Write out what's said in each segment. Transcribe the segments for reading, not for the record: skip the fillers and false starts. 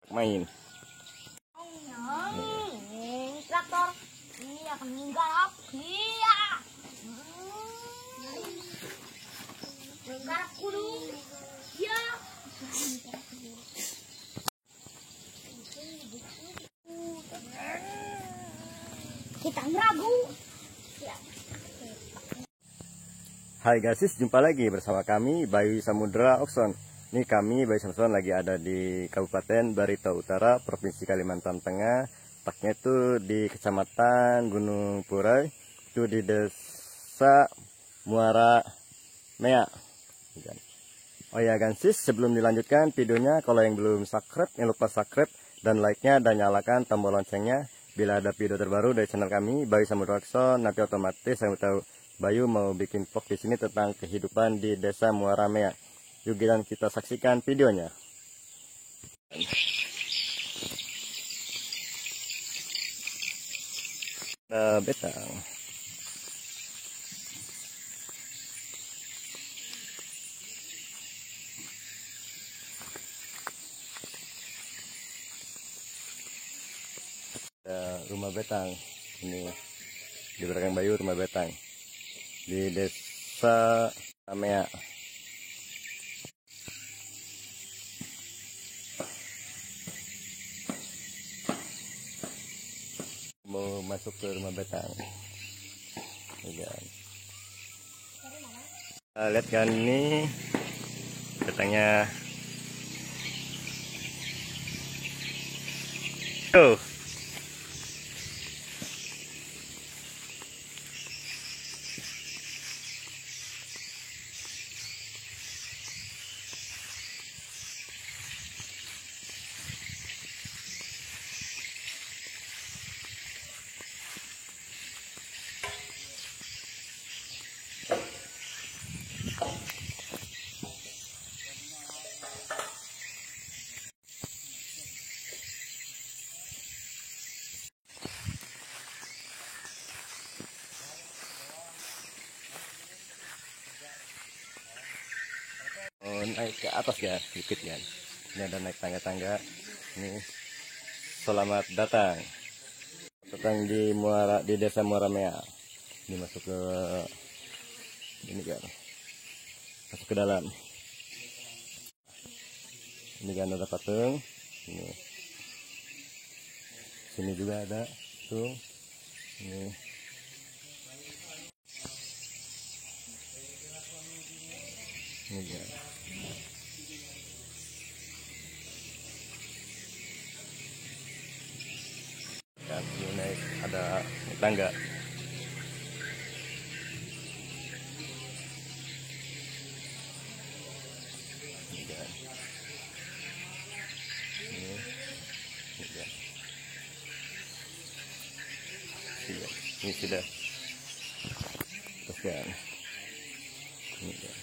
main. Traktor ini akan menggarap. Iya. Menggarap gunung. Iya. Kita ngeragu. Ya. Hai guys, jumpa lagi bersama kami Bayu Samudra Okson. Ini kami Bayu Samudra lagi ada di Kabupaten Barito Utara, Provinsi Kalimantan Tengah. Tepatnya itu di Kecamatan Gunung Purai, itu di Desa Muara Mea. Oh ya guys, sebelum dilanjutkan videonya, kalau yang belum subscribe, jangan lupa subscribe dan like-nya dan nyalakan tombol loncengnya. Bila ada video terbaru dari channel kami Bayu Samudra Okson, nanti otomatis saya tahu Bayu mau bikin vlog di sini tentang kehidupan di Desa Muara Mea. Yuk kita saksikan videonya. Betang. Rumah betang ini di belakang Bayu, rumah betang di Desa Mea. Mau masuk ke rumah betang. Lihat kan ini betangnya. Tuh. Oh, naik ke atas ya, bukit ya. Ini ada naik tangga-tangga. Ini selamat datang di Desa Muara Mea. Ini masuk ke ini kan, masuk ke dalam. Ini kan ada patung. Sini juga ada tuh. Ini. Ini dia. Dan ini naik ada tangga. Ini dia. Ini dia. Ini sudah. Terus kan. Ini dia.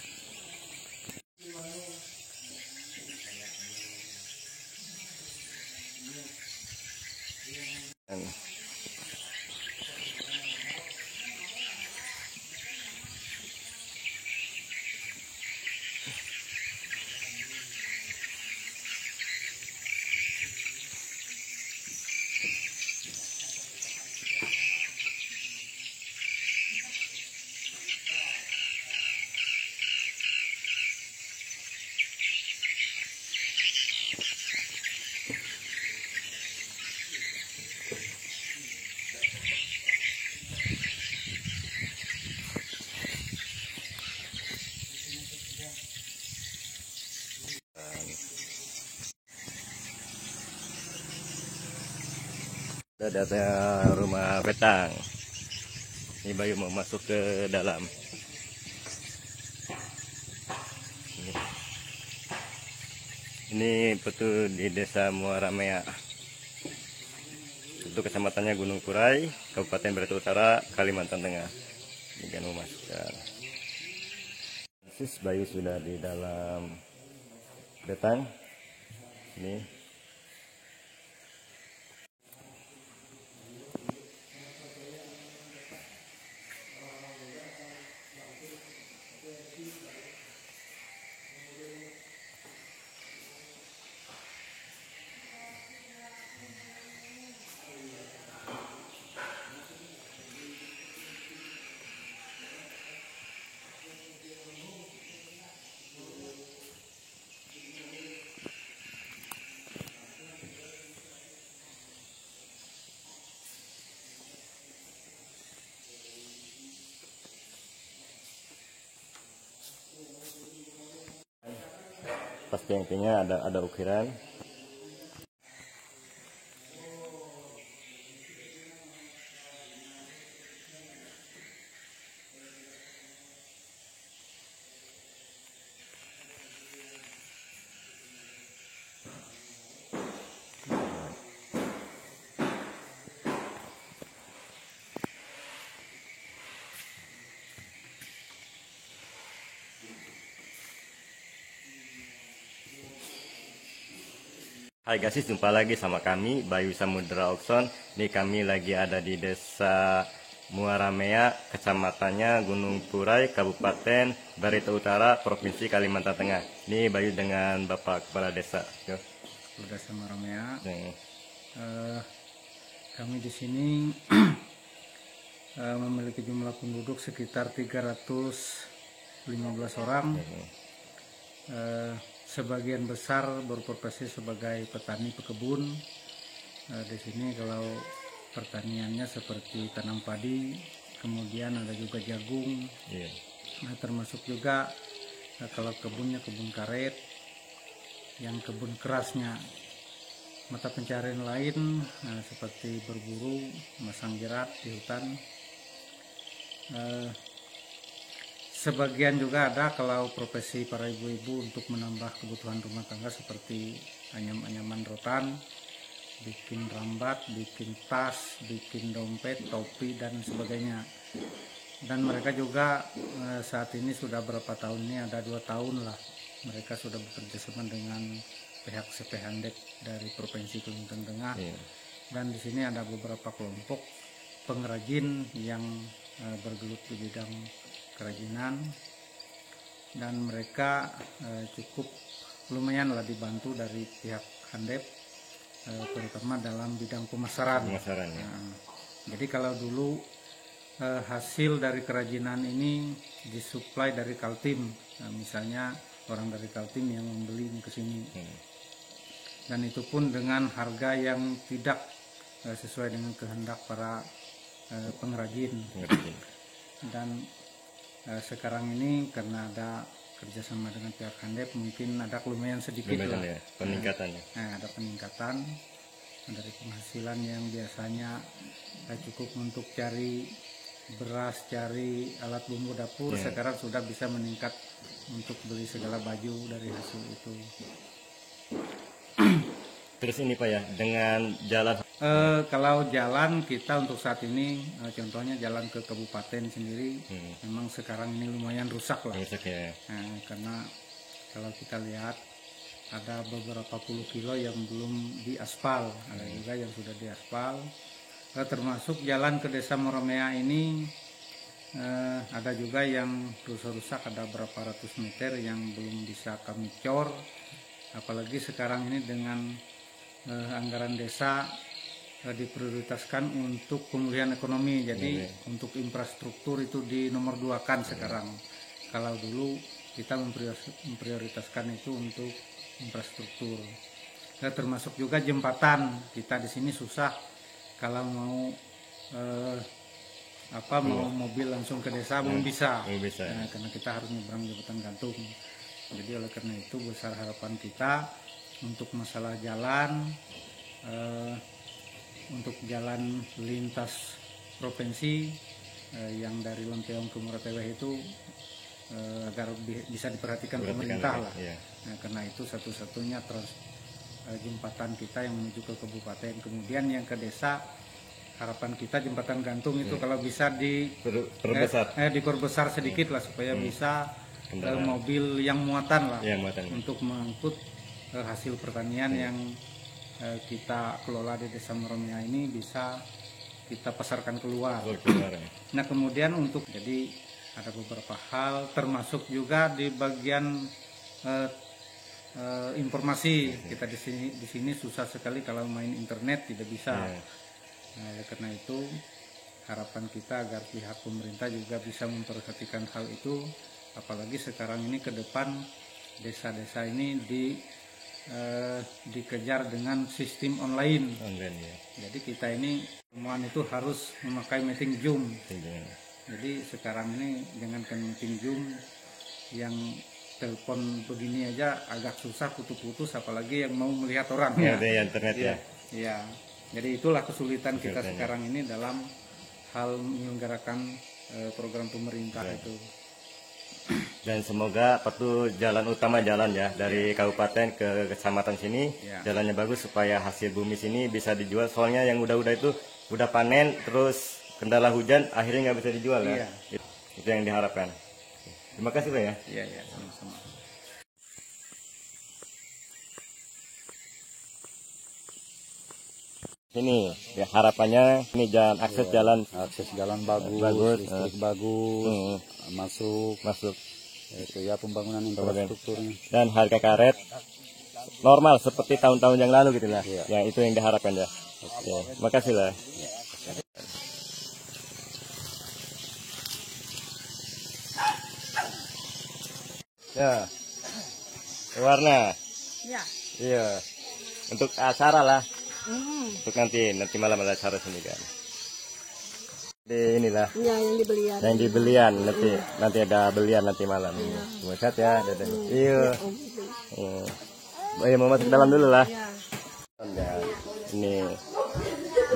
Dan ada rumah betang. Ini Bayu mau masuk ke dalam. Ini betul di Desa Muara Mea. Itu kecamatannya Gunung Purai, Kabupaten Barito Utara, Kalimantan Tengah. Ini kan mau masuk. Bayu sudah di dalam betang. Ini. tiang-tiangnya ada ukiran. Hai guys, jumpa lagi sama kami Bayu Samudra Okson. Ini kami lagi ada di Desa Muaramea, kecamatannya Gunung Purai, Kabupaten Barito Utara, Provinsi Kalimantan Tengah. Ini Bayu dengan Bapak Kepala Desa. Yo. Desa Muaramea. Nih. Kami di sini memiliki jumlah penduduk sekitar 315 orang. Sebagian besar berprofesi sebagai petani pekebun. Di sini kalau pertaniannya seperti tanam padi, kemudian ada juga jagung. Yeah. Termasuk juga kalau kebunnya kebun karet, yang kebun kerasnya. Mata pencarian lain seperti berburu, masang jerat di hutan. Sebagian juga ada kalau profesi para ibu-ibu untuk menambah kebutuhan rumah tangga seperti anyam-anyaman rotan, bikin rambat, bikin tas, bikin dompet, topi dan sebagainya. Dan mereka juga saat ini sudah berapa tahun ini, ada 2 tahun lah mereka sudah bekerja sama dengan pihak CPHanDep dari Provinsi Kalimantan Tengah. Dan di sini ada beberapa kelompok pengrajin yang bergelut di bidang kerajinan, dan mereka cukup lumayan lah dibantu dari pihak Handep, terutama dalam bidang pemasaran. Ya. Jadi kalau dulu hasil dari kerajinan ini disuplai dari Kaltim, misalnya orang dari Kaltim yang membeli ke sini, dan itu pun dengan harga yang tidak sesuai dengan kehendak para pengrajin. Dan sekarang ini karena ada kerjasama dengan pihak Handep, mungkin ada lumayan sedikit lah ya, peningkatannya. Ada peningkatan dari penghasilan yang biasanya cukup untuk cari beras, cari alat bumbu dapur, sekarang sudah bisa meningkat untuk beli segala baju dari hasil itu. Terus ini Pak ya, dengan jalan kalau jalan kita untuk saat ini, contohnya jalan ke kabupaten sendiri, memang sekarang ini lumayan rusak lah. rusak ya. Karena kalau kita lihat ada beberapa puluh kilo yang belum diaspal, ada juga yang sudah diaspal. Termasuk jalan ke Desa Muaramea ini ada juga yang rusak-rusak, ada berapa ratus meter yang belum bisa kami cor. Apalagi sekarang ini dengan anggaran desa diprioritaskan untuk pemulihan ekonomi, jadi untuk infrastruktur itu di nomor 2 kan sekarang. Kalau dulu kita memprioritaskan itu untuk infrastruktur. Termasuk juga jembatan, kita di sini susah kalau mau mau mobil langsung ke desa belum bisa, karena kita harus nyebrang jembatan gantung. Jadi oleh karena itu besar harapan kita untuk masalah jalan, untuk jalan lintas provinsi yang dari Lempeong ke Murateweh itu agar bisa diperhatikan pemerintah lah. Karena itu satu-satunya jembatan kita yang menuju ke kabupaten. Kemudian yang ke desa, harapan kita jembatan gantung itu kalau bisa diperbesar sedikit lah supaya bisa mobil yang muatan lah, untuk mengangkut hasil pertanian yang kita kelola di Desa Muaramea ini bisa kita pasarkan keluar. Nah kemudian jadi ada beberapa hal, termasuk juga di bagian informasi. Kita di sini susah sekali kalau main internet, tidak bisa. Karena itu harapan kita agar pihak pemerintah juga bisa memperhatikan hal itu, apalagi sekarang ini ke depan desa-desa ini dikejar dengan sistem online. Jadi kita ini semuanya itu harus memakai meeting Zoom. Jadi sekarang ini jangankan meeting Zoom, yang telepon begini aja agak susah, putus-putus, apalagi yang mau melihat orang Ya, ya. ada internet ya. Iya. Jadi itulah kesulitan kita sekarang ini dalam hal menyelenggarakan program pemerintah itu. Dan semoga tuh jalan utama jalan ya dari kabupaten ke kecamatan sini jalannya bagus supaya hasil bumi sini bisa dijual. Soalnya yang udah itu udah panen terus kendala hujan akhirnya nggak bisa dijual ya. Itu yang diharapkan. Terima kasih Pak ya. Iya, sama-sama. Ini ya harapannya ini akses jalan bagus, listrik bagus, masuk itu ya pembangunan infrastrukturnya. Dan harga karet normal seperti tahun-tahun yang lalu gitu lah. Ya itu yang diharapkan ya. Oke, makasih lah. Ya, warna. Ya. Iya. Untuk acara lah. Untuk nanti malam ada acara sini kan. Di inilah. Ya, yang dibelian. Yang dibelian nanti ada belian nanti malam. Terima kasih ya, dadah. Iya. Iya, mau masuk dalam dulu lah. Ya. Ini.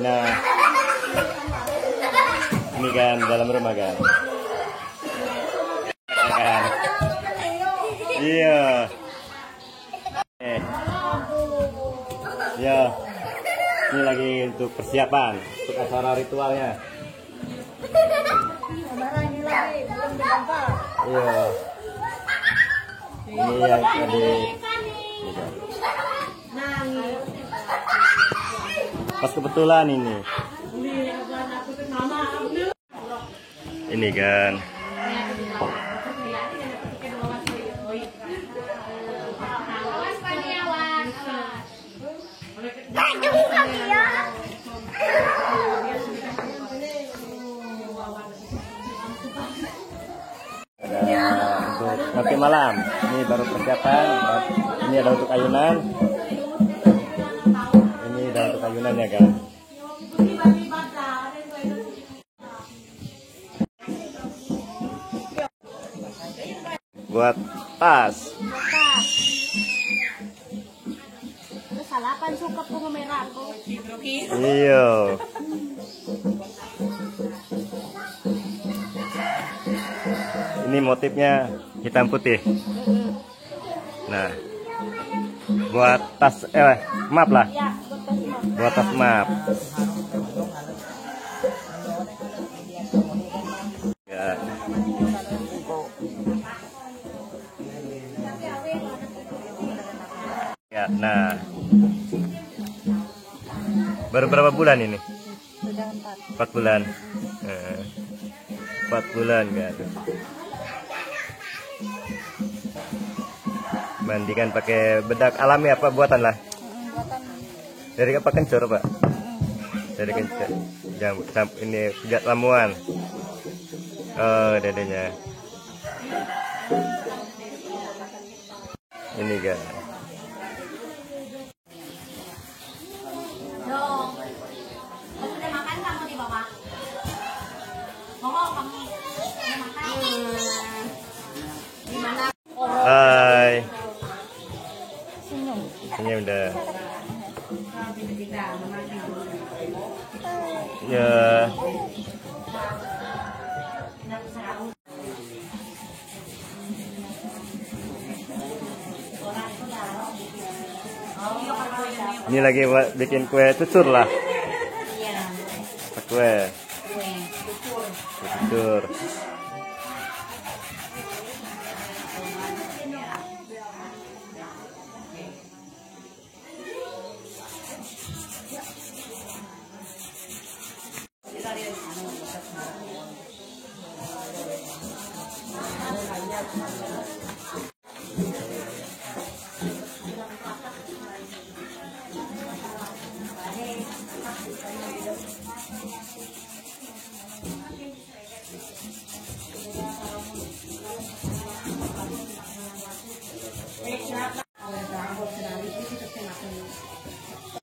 Nah. Ini kan dalam rumah kan. Kan. Iya. Ya. Ini lagi untuk persiapan untuk acara ritualnya. Iya. Ini yang tadi. Pas kebetulan ini. Ini kan. Untuk nanti malam ini baru persiapan. Ini ada untuk ayunan. Ini ada untuk ayunan ya kan. Buat tas. Kesalahan suka bunga merah aku. Iya. Ini motifnya hitam putih. Nah, buat tas map lah. Ya, Buat tas map. Ya. Ya, nah. Baru berapa bulan ini? sudah 4 bulan. 4 bulan kan. Mandikan pakai bedak alami apa buatan lah? Dari apa kencur Pak? Dari kencur. Ini pijat lamuan. Oh, dadanya. Ini kan. dong. Kamu udah makan kamu di bawah? Mau kamu udah makan? Gimana? Hai. Senyum udah. Ya. Ini lagi buat bikin kue cucur lah. Kue cucur.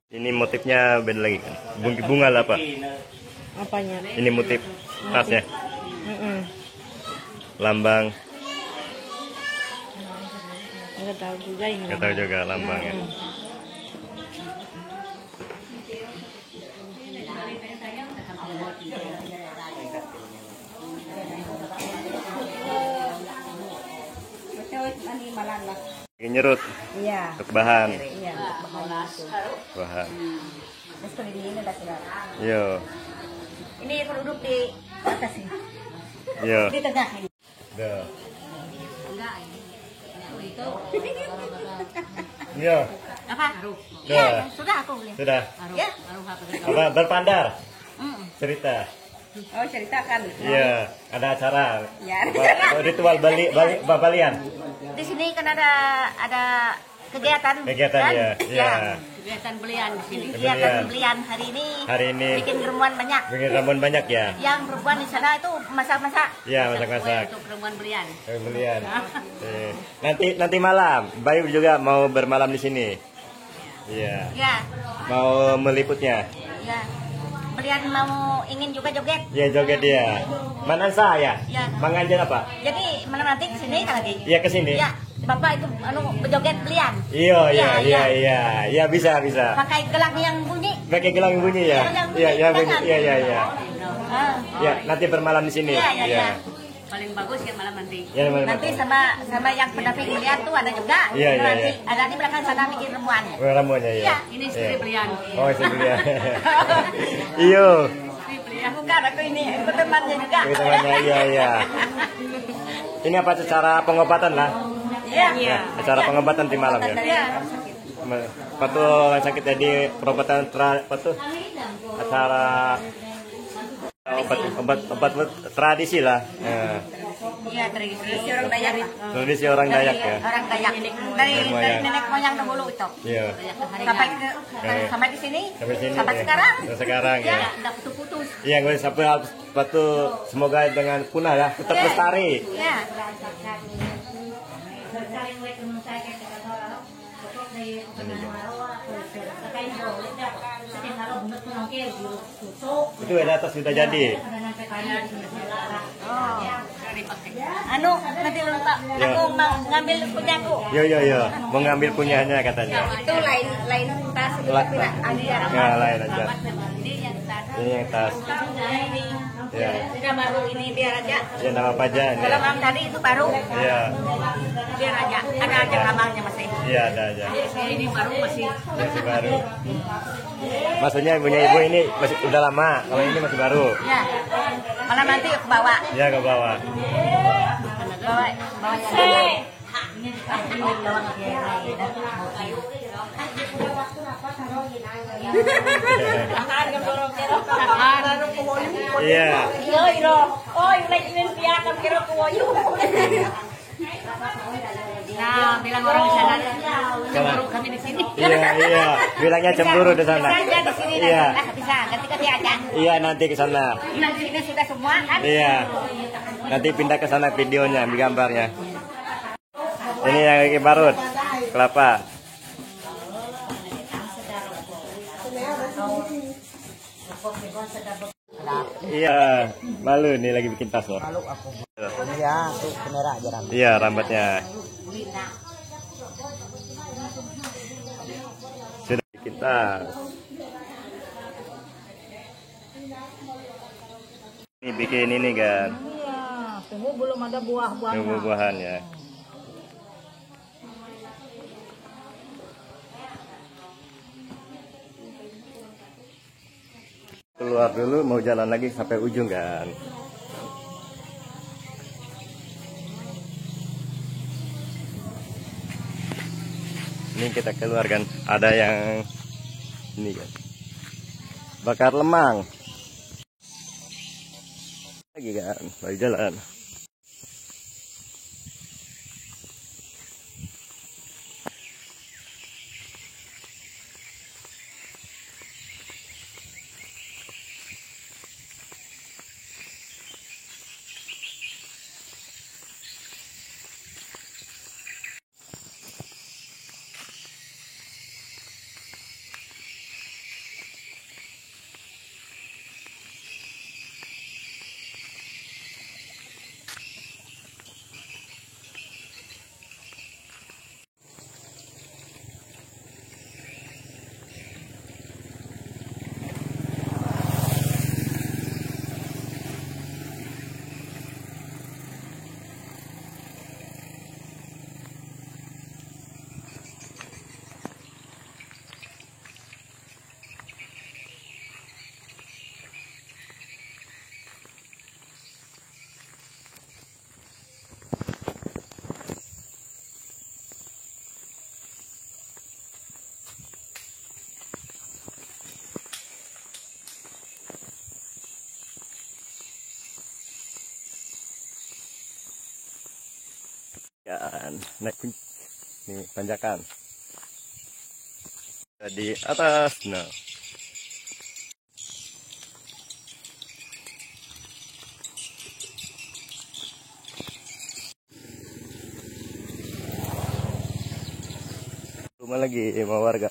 Ini motifnya beda lagi kan? Bunga lah Pak. Apanya? Ini motif tasnya. Lambang nggak tahu juga ini. Nggak tahu juga lambangnya. Ini nyerut Iya. untuk bahan. Iya. Bahan. Terus kalau di ini sudah. Yo, Ini produk di atas ini. yo. Di tengah ini. Duh. Enggak ini. Itu. Yo. Apa? Iya, sudah aku beli. Sudah. Ya. Apa berpandar? Cerita. Oh, ceritakan. Iya, ada acara. Ya. Ritual Balian. Di sini kan ada kegiatan. Kegiatan kan? ya. Iya. Kegiatan belian di sini. Belian. Kegiatan belian hari ini. Hari ini Bikin ramuan banyak. bikin ramuan banyak ya. Yang perempuan di sana itu masak-masak. Iya, masak-masak. Untuk ramuan belian. Belian. Nanti malam, Bayu juga mau bermalam di sini. Iya. Ya. Mau meliputnya. Ya. Belian mau ingin juga joget. Iya, joget dia. Mana saya? Ya. Mengajar apa? Jadi malam nanti ke sini lagi. Iya, ke sini. Ya. Bapak itu berjoget belian. Iya, bisa. Pakai gelang yang bunyi. Pakai gelang yang bunyi ya. Iya, bunyi. Iya. Ah. Ya, nanti bermalam di sini. Iya. Paling bagus ya malam nanti. Ya, malam Nanti sama yang pendamping belian tuh ada juga. Iya. Ada di belakang sana bikin ramuan. Ramuannya ya. Iya, ini istri belian. Oh, istri belian. Iyo. Bukan, aku ini aku temannya juga. Temannya, iya. Ini apa secara pengobatan lah? Iya. Acara pengobatan di malam ya. Iya. Patu sakit jadi pengobatan acara obat tradisi lah. Iya, tradisi orang Dayak. Tradisi orang Dayak ya. Orang Dayak. Dari nenek moyang dahulu itu. Iya. Sampai di sini. Sampai sekarang. Sampai sekarang ya. Enggak putus-putus. Iya, gue sampai patu semoga dengan punah ya, tetap lestari. Iya. Itu di atas sudah jadi. Anu, nanti lupa. Aku mau ngambil punyaku. Yo, mau ngambil punyanya katanya. Itu lain tas. Ya, lain aja. Ini yang tas. Ya. Sudah baru ini biar aja. Ya, nama apa aja. Kalau yang tadi itu baru. Iya. Biar aja. Ada aja kamarnya masih. Iya, ada aja. Ini baru masih baru. Maksudnya punya ibu ini masih udah lama, kalau ini masih baru. Ya. Malam nanti aku bawa. Ya, ke bawah. Bawa sini. Iya. Oh, ini dia akan kira kuoyu. Nah, bilang orang di sana cemburu kami di sini. Iya. Bilangnya cemburu di sana. Bisa di sini. Iya. Bisa, ganti-ganti aja. Iya, nanti ke sana. Nah, di sini sudah semua kan? Iya. Nanti pindah ke sana videonya, ambil gambarnya. Ini yang lagi parut kelapa. Iya, malu nih lagi bikin tas loh. Malu aku. Iya, tuh kamera aja rambut. Iya, rambutnya. Sudah bikin tas. Ini bikin ini kan. Iya, tunggu belum ada buah-buahnya. Buah-buahan ya. Keluar dulu mau jalan lagi sampai ujung kan. Ini kita keluar kan, ada yang ini kan bakar lemang lagi kan, lagi jalan. gan, naik nih tanjakan di atas. Nah, rumah lagi sama warga.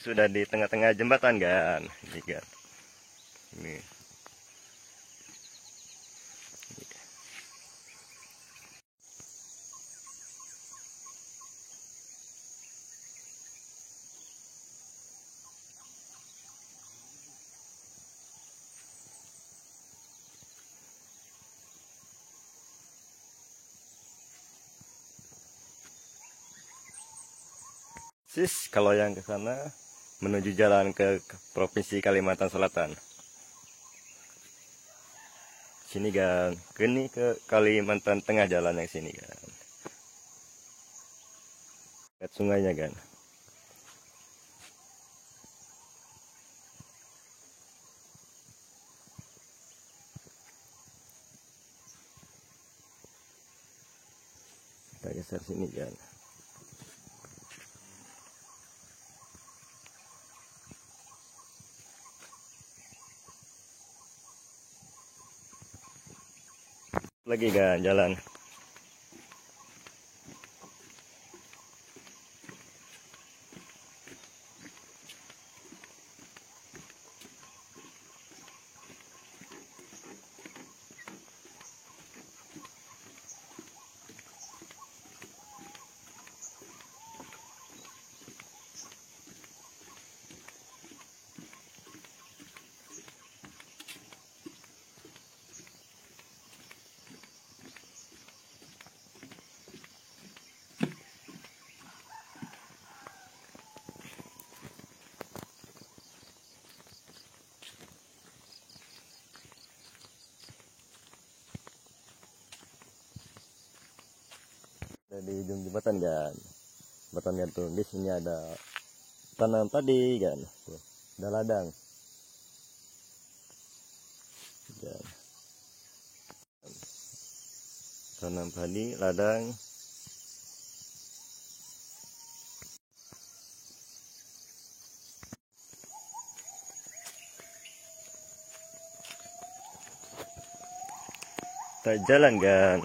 Sudah di tengah-tengah jembatan kan, ini kan. Ini. Kalau yang ke sana menuju jalan ke Provinsi Kalimantan Selatan. Sini kan, ke Kalimantan Tengah jalan yang sini kan. Lihat sungainya kan. Kita geser sini kan. Lagi kan jalan. Di ujung jembatan kan, jembatannya tuh di sini ada tanam padi kan, tuh ada ladang kan. Tanam padi, ladang. Kita jalan kan.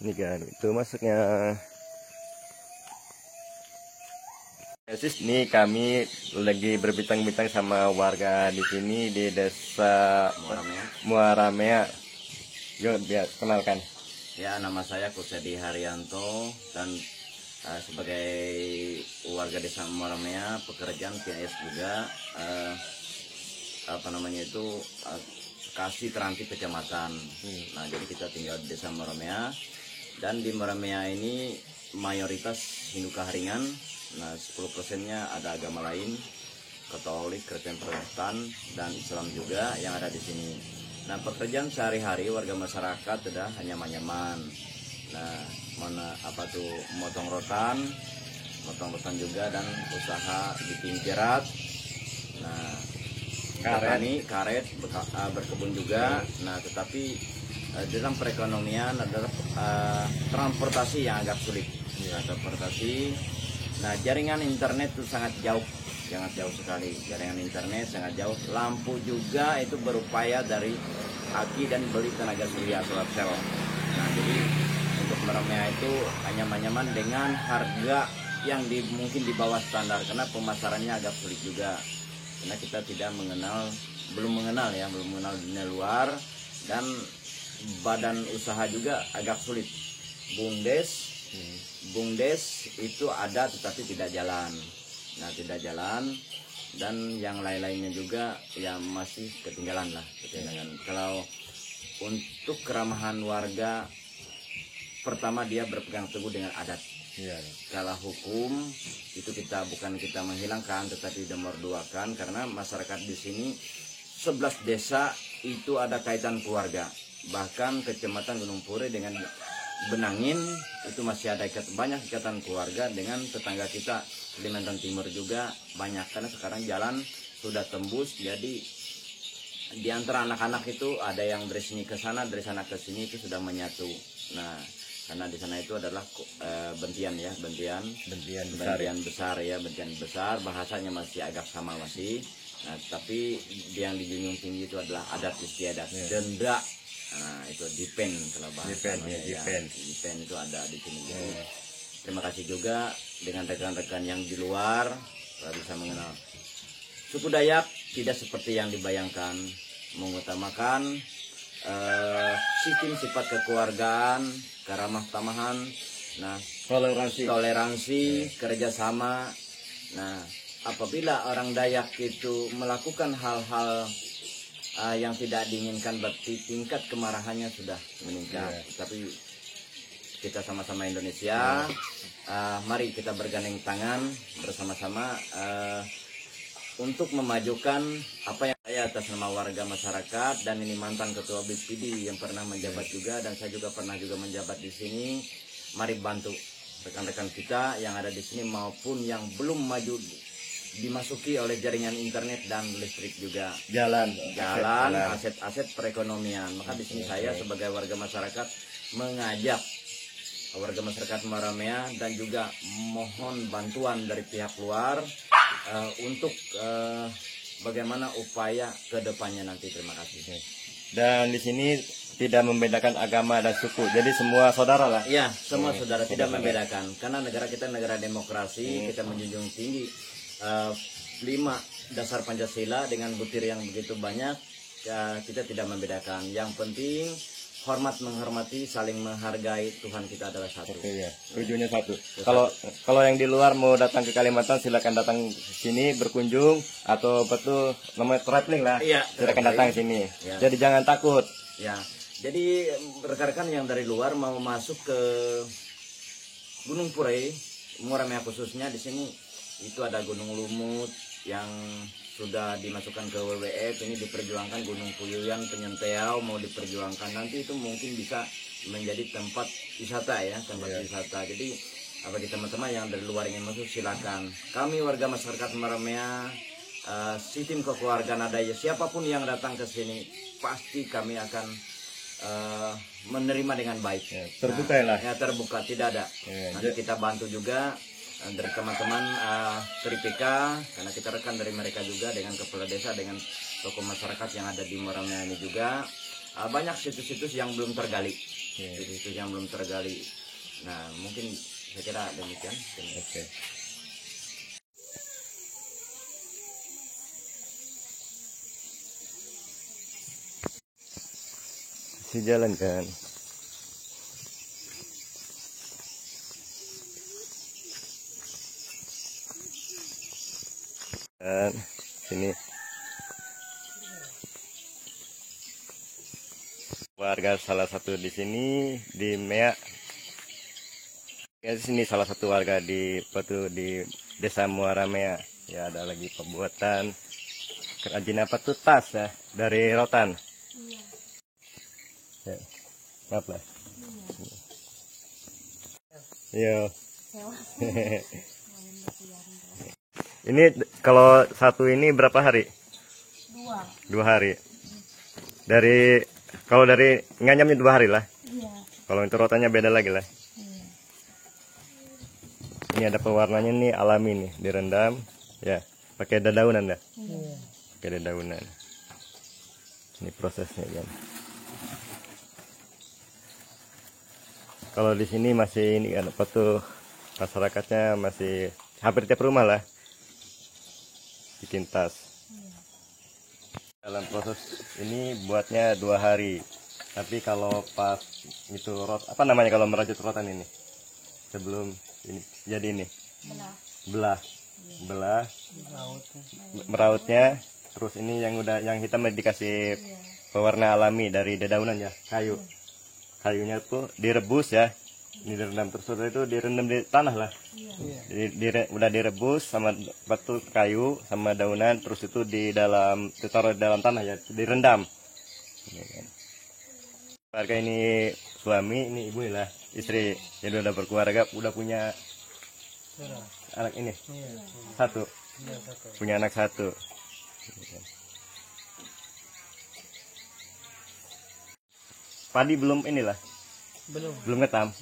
Ini kan itu masuknya. Ini kami lagi berbincang-bincang sama warga di sini di desa Muaramea. Yuk, biar kenalkan. Ya, nama saya Kusedi Haryanto dan sebagai warga desa Muaramea, pekerjaan PNS juga, kasih terantip kecamatan. Nah, jadi kita tinggal di desa Muaramea. Dan di Muaramea ini mayoritas Hindu Kaharingan. Nah, 10%-nya ada agama lain, Katolik, Kristen, Protestan, dan Islam juga yang ada di sini. Nah, pekerjaan sehari-hari warga masyarakat sudah hanya manyaman. Nah, motong rotan juga, dan usaha bikin jerat. Nah, karet berkebun juga. Nah, tetapi dalam perekonomian adalah transportasi yang agak sulit. Transportasi. Nah, jaringan internet itu sangat jauh sekali. Jaringan internet sangat jauh. Lampu juga itu berupaya dari aki dan beli tenaga surya solar cell. Nah, jadi untuk Meramea itu anyaman dengan harga yang mungkin di bawah standar karena pemasarannya agak sulit juga. Karena kita belum mengenal dunia luar, dan badan usaha juga agak sulit. Bumdes itu ada tetapi tidak jalan. Nah, tidak jalan, dan yang lain-lainnya juga ya masih ketinggalan. Kalau untuk keramahan warga, pertama dia berpegang teguh dengan adat. Kalau hukum itu bukan kita menghilangkan tetapi nomor 2-kan, karena masyarakat di sini 11 desa itu ada kaitan keluarga. Bahkan Kecamatan Gunung Puri dengan Benangin itu masih ada banyak ikatan keluarga. Dengan tetangga kita Kalimantan Timur juga banyak, karena sekarang jalan sudah tembus. Jadi di antara anak-anak itu ada yang dari sini ke sana, dari sana ke sini itu sudah menyatu. Nah, karena di sana itu adalah bentian besar, bahasanya masih agak sama masih. Nah, tapi yang dijunjung tinggi itu adalah adat istiadat, denda. Nah, itu dipen kalau bahasa dipen itu ada di sini. Terima kasih juga dengan rekan-rekan yang di luar bisa mengenal suku Dayak tidak seperti yang dibayangkan, mengutamakan sistem sifat kekeluargaan, keramah tamahan, nah toleransi, kerjasama. Nah, apabila orang Dayak itu melakukan hal-hal yang tidak diinginkan, berarti tingkat kemarahannya sudah meningkat. Tapi kita sama-sama Indonesia, mari kita bergandeng tangan bersama-sama untuk memajukan apa yang saya atas nama warga masyarakat, dan ini mantan ketua BPD yang pernah menjabat juga, dan saya juga pernah menjabat di sini. Mari bantu rekan-rekan kita yang ada di sini maupun yang belum maju dimasuki oleh jaringan internet dan listrik juga. Jalan aset-aset perekonomian. Maka di sini saya sebagai warga masyarakat mengajak warga masyarakat Meramea dan juga mohon bantuan dari pihak luar untuk bagaimana upaya ke depannya nanti. Terima kasih. Dan di sini tidak membedakan agama dan suku, jadi semua saudara lah. Iya, semua saudara, tidak membedakan. Karena negara kita negara demokrasi, kita menjunjung tinggi 5 dasar Pancasila dengan butir yang begitu banyak. Kita tidak membedakan. Yang penting menghormati, saling menghargai. Tuhan kita adalah satu. Tujuannya satu. Kalau yang di luar mau datang ke Kalimantan, silakan datang ke sini berkunjung, atau betul namanya traveling lah. Silakan datang ke sini. Jadi jangan takut. Ya. Jadi rekan-rekan yang dari luar mau masuk ke Gunung Puri, Meramea khususnya di sini itu ada Gunung Lumut yang sudah dimasukkan ke WWF, ini diperjuangkan Gunung Puyuyan, Penyenteau mau diperjuangkan, nanti itu mungkin bisa menjadi tempat wisata ya, wisata. Jadi bagi teman-teman yang dari luar ingin masuk silakan. Kami warga masyarakat Meramea, sistem kekeluargaan ada ya, siapapun yang datang ke sini pasti kami akan menerima dengan baik. Terbuka lah. Ya terbuka, tidak ada. Nanti kita bantu juga dari teman-teman Tripika, karena kita rekan dari mereka juga, dengan kepala desa, dengan tokoh masyarakat yang ada di Meramea ini juga. Banyak situs-situs yang belum tergali. Nah, mungkin saya kira demikian. Jalan kan. Dan sini warga salah satu di sini di Mea. Ya, sini salah satu warga di Desa Meramea. Ya, ada lagi pembuatan kerajinan apa tuh, tas ya dari rotan. Ya, maaf lah. Iya. Ini kalau satu ini berapa hari? 2 hari. Dari Kalau dari nganyamnya 2 hari lah. Iya. Kalau untuk rotannya beda lagi lah. Iya. Ini ada pewarnanya nih alami nih, direndam ya, pakai dedaunan dah. Iya. Pakai dedaunan. Ini prosesnya kan. Kalau di sini masih ini kan apa tuh, masyarakatnya masih hampir tiap rumah lah bikin tas. Dalam proses ini buatnya 2 hari. Tapi kalau pas itu apa namanya kalau merajut rotan ini? Sebelum ini jadi ini. Belah. Merautnya. Terus ini yang hitam dikasih pewarna alami dari dedaunan ya, kayu. Kayunya tuh direbus ya. Ini direndam terus itu direndam di tanah lah. Udah direbus sama batu kayu sama daunan, terus itu ditaruh di dalam tanah ya, direndam. Keluarga ini suami, ini ibu lah, istri. Jadi udah berkeluarga, udah punya anak ini satu, punya anak satu. Padi belum inilah. Belum ngetam.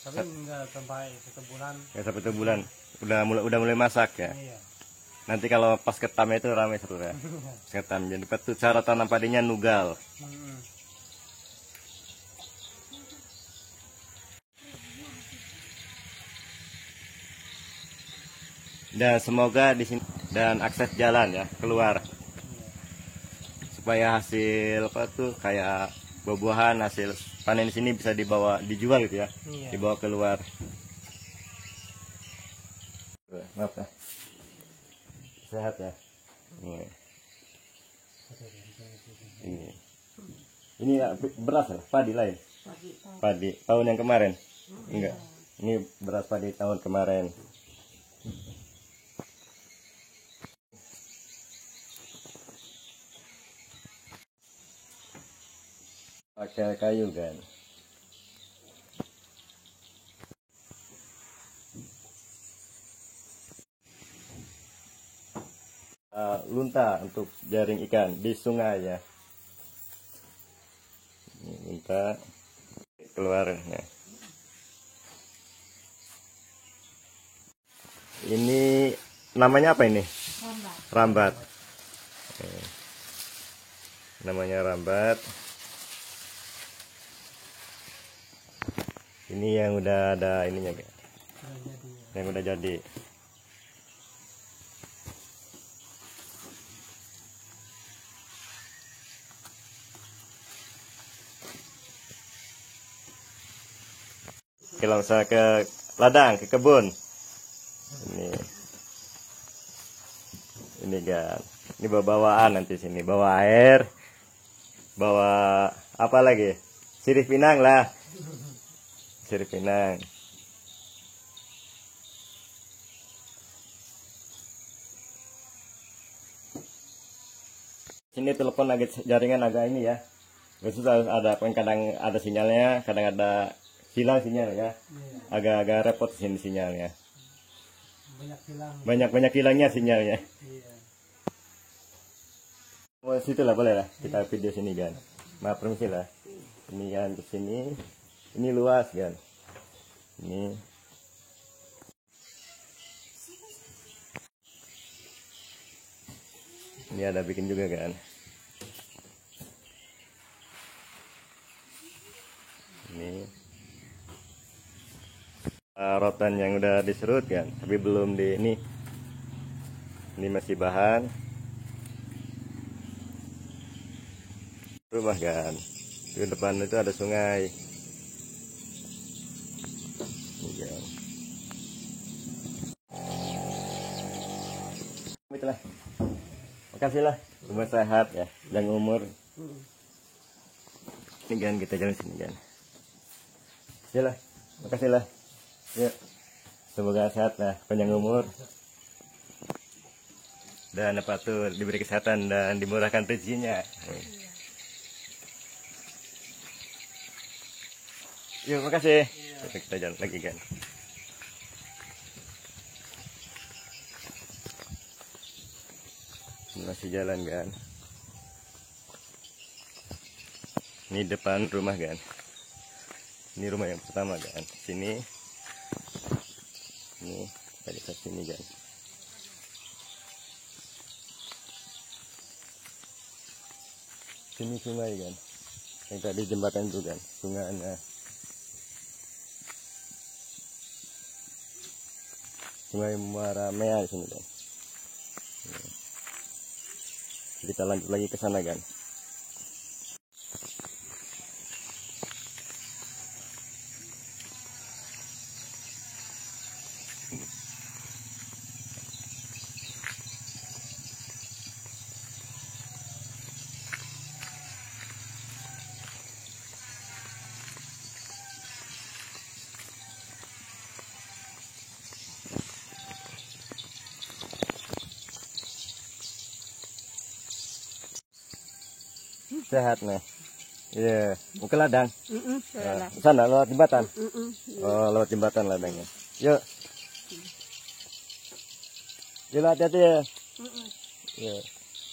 Tapi enggak sampai 1 bulan. Ya sampai 1 bulan. Udah mulai masak ya. Iya. Nanti kalau pas ketamnya itu ramai seru ya. Ketam. Jadi itu cara tanam padinya nugal. Dan semoga di sini dan akses jalan ya keluar. Supaya hasil apa tuh kayak buah-buahan hasil panen di sini bisa dijual gitu ya. Dibawa keluar. Maaf ya. Sehat ya. Ini ya, beras lah, padi lain. Padi tahun yang kemarin. Enggak. Ini beras padi tahun kemarin. Pakai kayu kan. Lunta untuk jaring ikan di sungai ya. Ini lunta keluarnya. Ini namanya apa ini? Rambat. Namanya rambat. Ini yang udah ada ininya, yang udah jadi. Oke, langsung ke ladang, ke kebun. Ini kan, ini bawaan nanti sini, bawa air, bawa apa lagi? Sirih pinang lah. Sirih pinang. Sini telepon jaringan agak ini ya. Biasanya ada kadang ada sinyalnya, kadang ada hilang sinyal ya. Agak repot sini sinyalnya. Banyak hilangnya sinyalnya. Oh, situ lah boleh lah kita video sini kan. Maaf permisi lah. Ini kan ke sini. Ini luas kan. Ini ada bikin juga kan. Ini rotan yang udah diserut kan, tapi belum di ini. Ini masih bahan. Rumah kan. Di depan itu ada sungai. Itulah. Makasih lah, umur sehat ya, dan umur. Ini kan kita jalan sini kan. Yalah, makasih lah. Ya, semoga sehat lah, panjang umur. Dan apa tuh diberi kesehatan dan dimurahkan rezekinya. Yuk, makasih. Kita jalan lagi kan. Masih jalan kan. Ini depan rumah kan. Ini rumah yang pertama kan. Sini. Ini dari sini kan. Sini sungai kan. Yang tadi jembatan itu kan. Sungainya. Sungai Muara Mea di sini kan. Kita lanjut lagi ke sana kan. Sehat nih. Iya, mau ke ladang. Nah, sana lewat jembatan. Oh, lewat jembatan ladangnya. Yuk. Yuk, hati-hati ya. Yuk.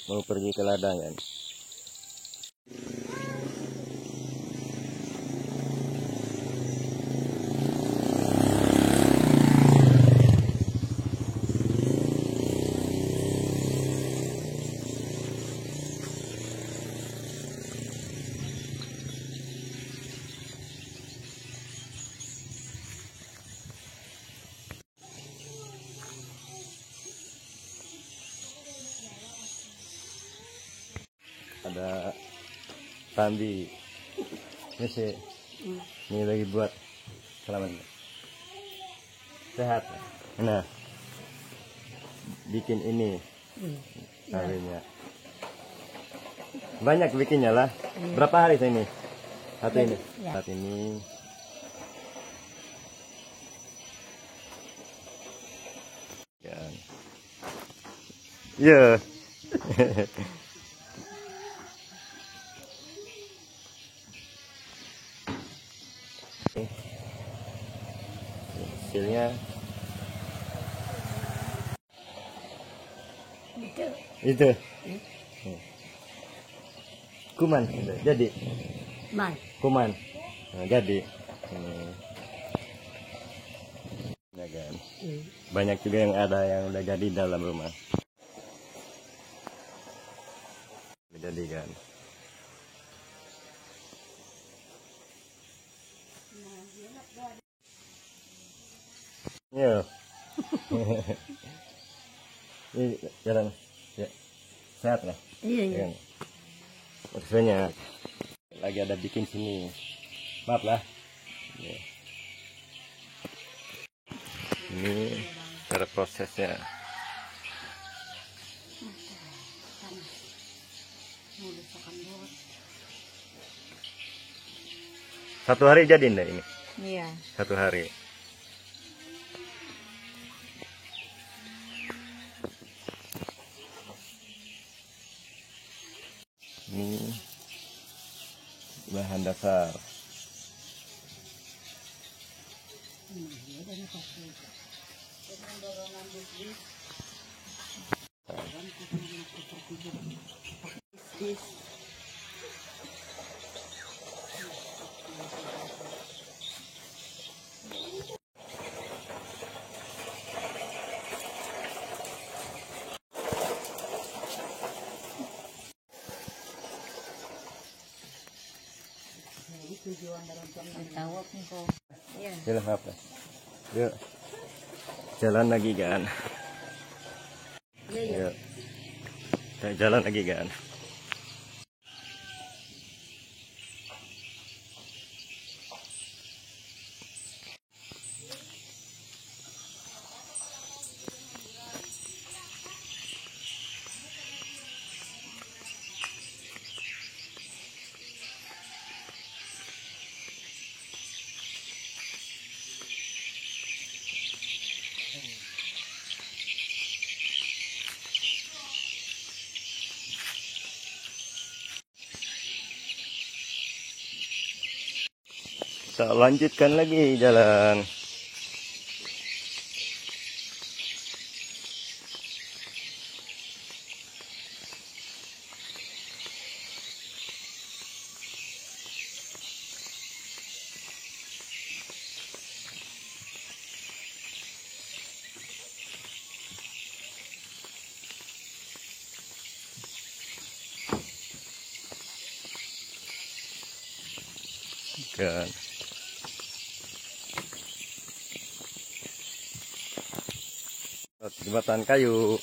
Mau pergi ke ladang kan. Ada tambi ini sih, ini lagi buat halaman. Sehat. Nah, bikin ini tambinya banyak bikinnya lah. Berapa hari ini satu ini saat ini? Iya. Hasilnya itu kuman jadi kuman. Nah, jadi ya kan. Banyak juga yang udah jadi dalam rumah. Jadi kan. Ya. Ini jalan ya. Sehat lah. Iya. Maksudnya lagi ada bikin sini. Maaf lah. Ya. Ini cara prosesnya. Satu hari jadi enggak ini? Iya. Satu hari. Ini bahan dasar. Jalan apa? Yuk. Jalan lagi kan? Yuk. Kita jalan lagi kan? Kita lanjutkan lagi jalan. Kan. Jembatan kayu.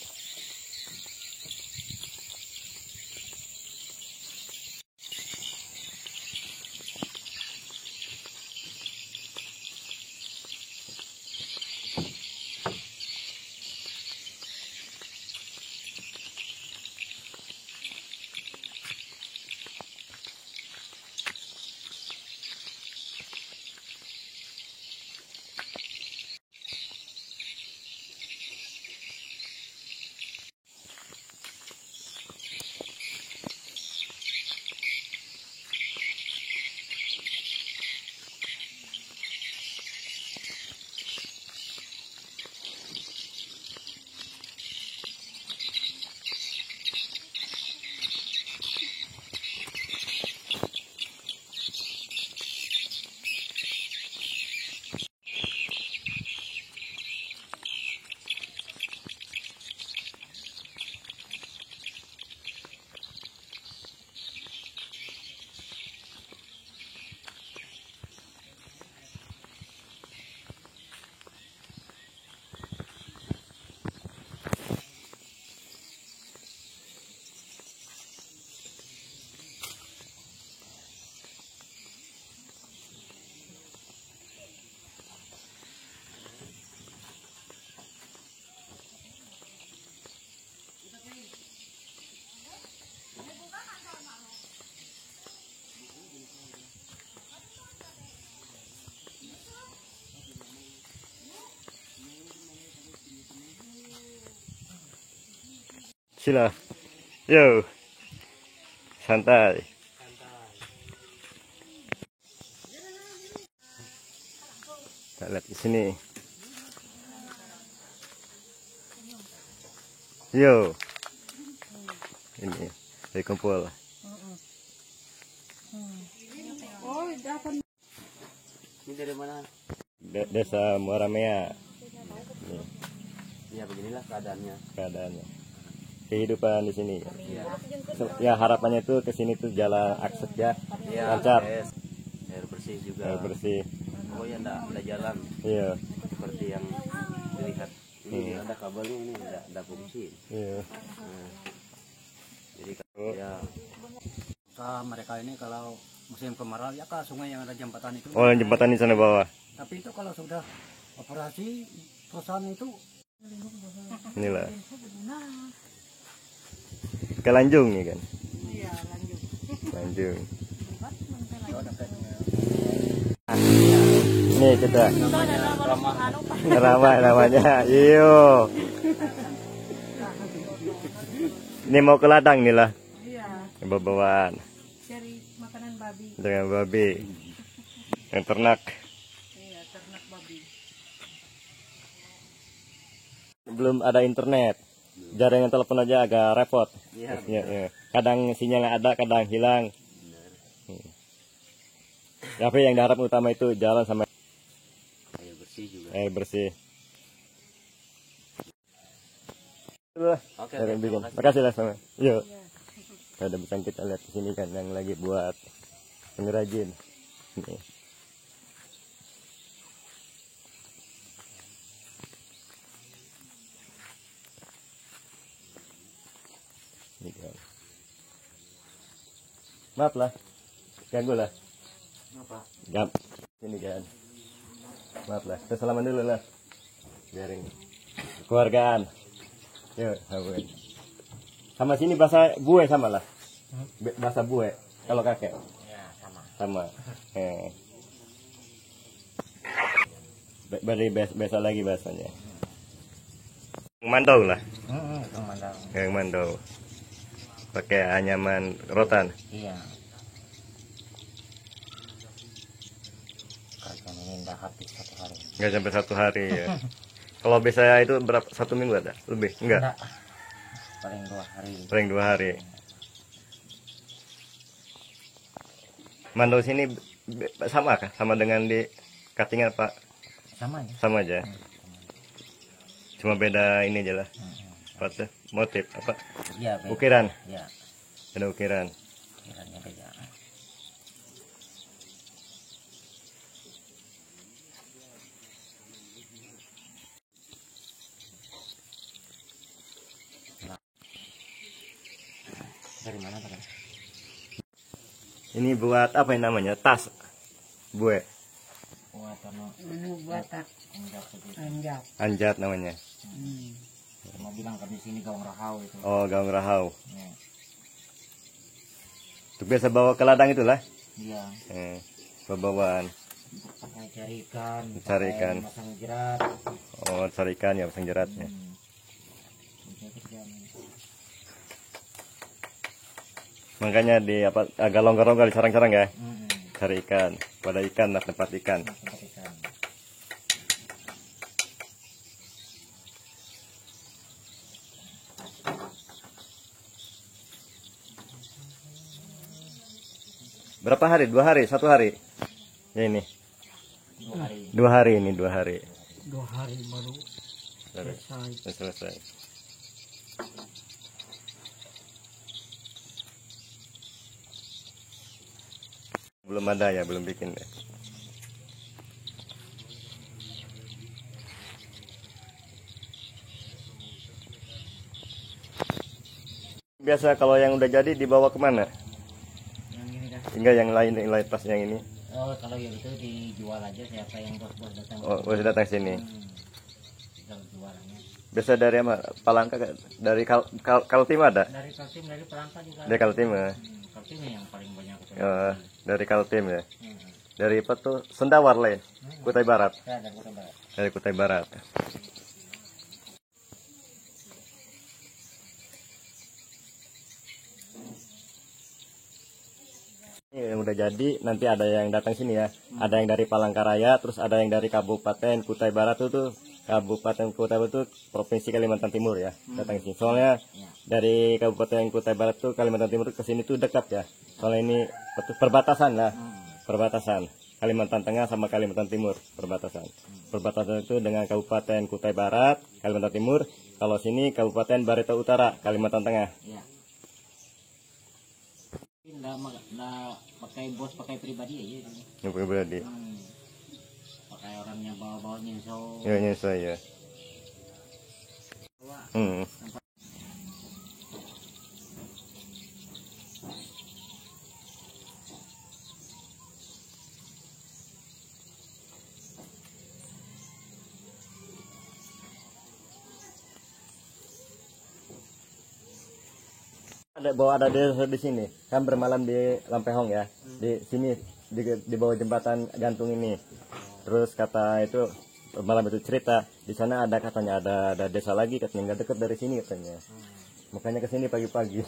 Sila. Yo. Santai. Kita lihat di sini. Yo. Ini dari kumpul. Ini dari mana? Desa Muaramea. Ya beginilah keadaannya. Kehidupan di sini. Ya harapannya itu ke sini tuh jalan akses ya, lancar. Air bersih juga. Air bersih. Oh ya enggak jalan. Iya. Seperti yang dilihat. Ini ada kabelnya, ini ada fungsi. Iya. Jadi ya mereka ini kalau musim kemarau ya ke sungai yang ada jembatan itu. Oh, yang jembatan di sana bawah. Tapi itu kalau sudah operasi perusahaan itu Inilah. Ke Lanjung ya kan? Iya, lanjut. Lanjung. Nih kita. Ramah namanya. Iyo. Ini mau ke ladang nih lah. Iya, Bawa-bawaan. cari makanan babi. Dengan babi. Yang ternak. Iya, ternak babi. Belum ada internet. Jaringan telepon aja agak repot. Iya. Ya. Kadang sinyal ada, kadang hilang. Tapi yang diharap utama itu jalan sama Air bersih juga. air bersih. Oke, Terima kasih lah sama. Yuk. Ada bisa kita lihat di sini kan yang lagi buat pengrajin. Nih. Ini kan. Maaf lah, ganggu lah. Apa? Gap. Ini kan. Maaf lah, kita salaman dulu lah. Biarin keluargaan. Yuk, sahabat. Sama sini bahasa bue sama lah. Bahasa bue. Kalau kakek. ya sama. Sama. Beri biasa lagi bahasanya. Mandau lah. Yang mandau. Pakai anyaman rotan. Iya. Kalau ini nggak habis 1 hari. Nggak sampai 1 hari ya. Kalau biasanya itu berapa? 1 minggu ada? Lebih? Enggak. Paling 2 hari. Paling 2 hari. Mandau sini sama kah? Sama dengan di Katingan Pak? Sama ya. Sama aja. Cuma beda ini aja lah. Apa tuh? Motif apa? Iya. Ukiran. Ya. Ada ukiran. Kiranya beda. Ini buat apa yang namanya? Tas. Bue. buat Anjat namanya. mau bilang kan di sini gaung rahau itu. Oh, gaung rahau. Ya. Itu biasa bawa ke ladang itulah. Iya. Bawaan. Pakai cari ikan. Cari ikan. Pasang jerat. Oh, cari ikan ya, pasang jeratnya. Makanya di apa agak longgar-longgar di sarang-sarang ya. Cari ikan, pada ikan lah tempat ikan. Berapa hari? 2 hari? 1 hari? Ya ini. 2 hari ini, 2 hari. 2 hari baru Selesai. Belum ada ya, belum bikin deh. Biasa kalau yang udah jadi dibawa kemana? Yang ini kan. Tinggal yang lain pas yang ini. Oh, kalau yang itu dijual aja siapa yang bos-bos datang. Oh, bos datang sini. Tinggal jualannya. Biasa dari apa? Palangka dari Kaltim ada? Dari Kaltim, dari Palangka juga. Dari Kaltim ya. Kaltim yang paling banyak. Dari Kaltim ya. Dari apa tuh? Sendawar lain. Kutai Barat. Ya, dari Kutai Barat. Dari Kutai Barat. Ini yang udah jadi, nanti ada yang datang sini ya. Ada yang dari Palangkaraya, terus ada yang dari Kabupaten Kutai Barat itu Kabupaten Kutai Barat itu Provinsi Kalimantan Timur ya. Datang sini. Soalnya dari Kabupaten Kutai Barat tuh Kalimantan Timur ke sini tuh dekat ya. Soalnya ini perbatasan lah. Perbatasan Kalimantan Tengah sama Kalimantan Timur, perbatasan. Perbatasan itu dengan Kabupaten Kutai Barat, Kalimantan Timur. Kalau sini Kabupaten Barito Utara, Kalimantan Tengah. Iya. Nggak pakai bos, pakai pribadi aja. Yang pribadi. Pakai orangnya bawa-bawa nyensau. Ya, nyensau ya. Ada desa di sini kan bermalam di Lampehong ya, di sini di bawah jembatan gantung ini. Terus kata itu malam itu cerita di sana ada katanya ada desa lagi katanya nggak dekat dari sini katanya, makanya ke sini pagi-pagi.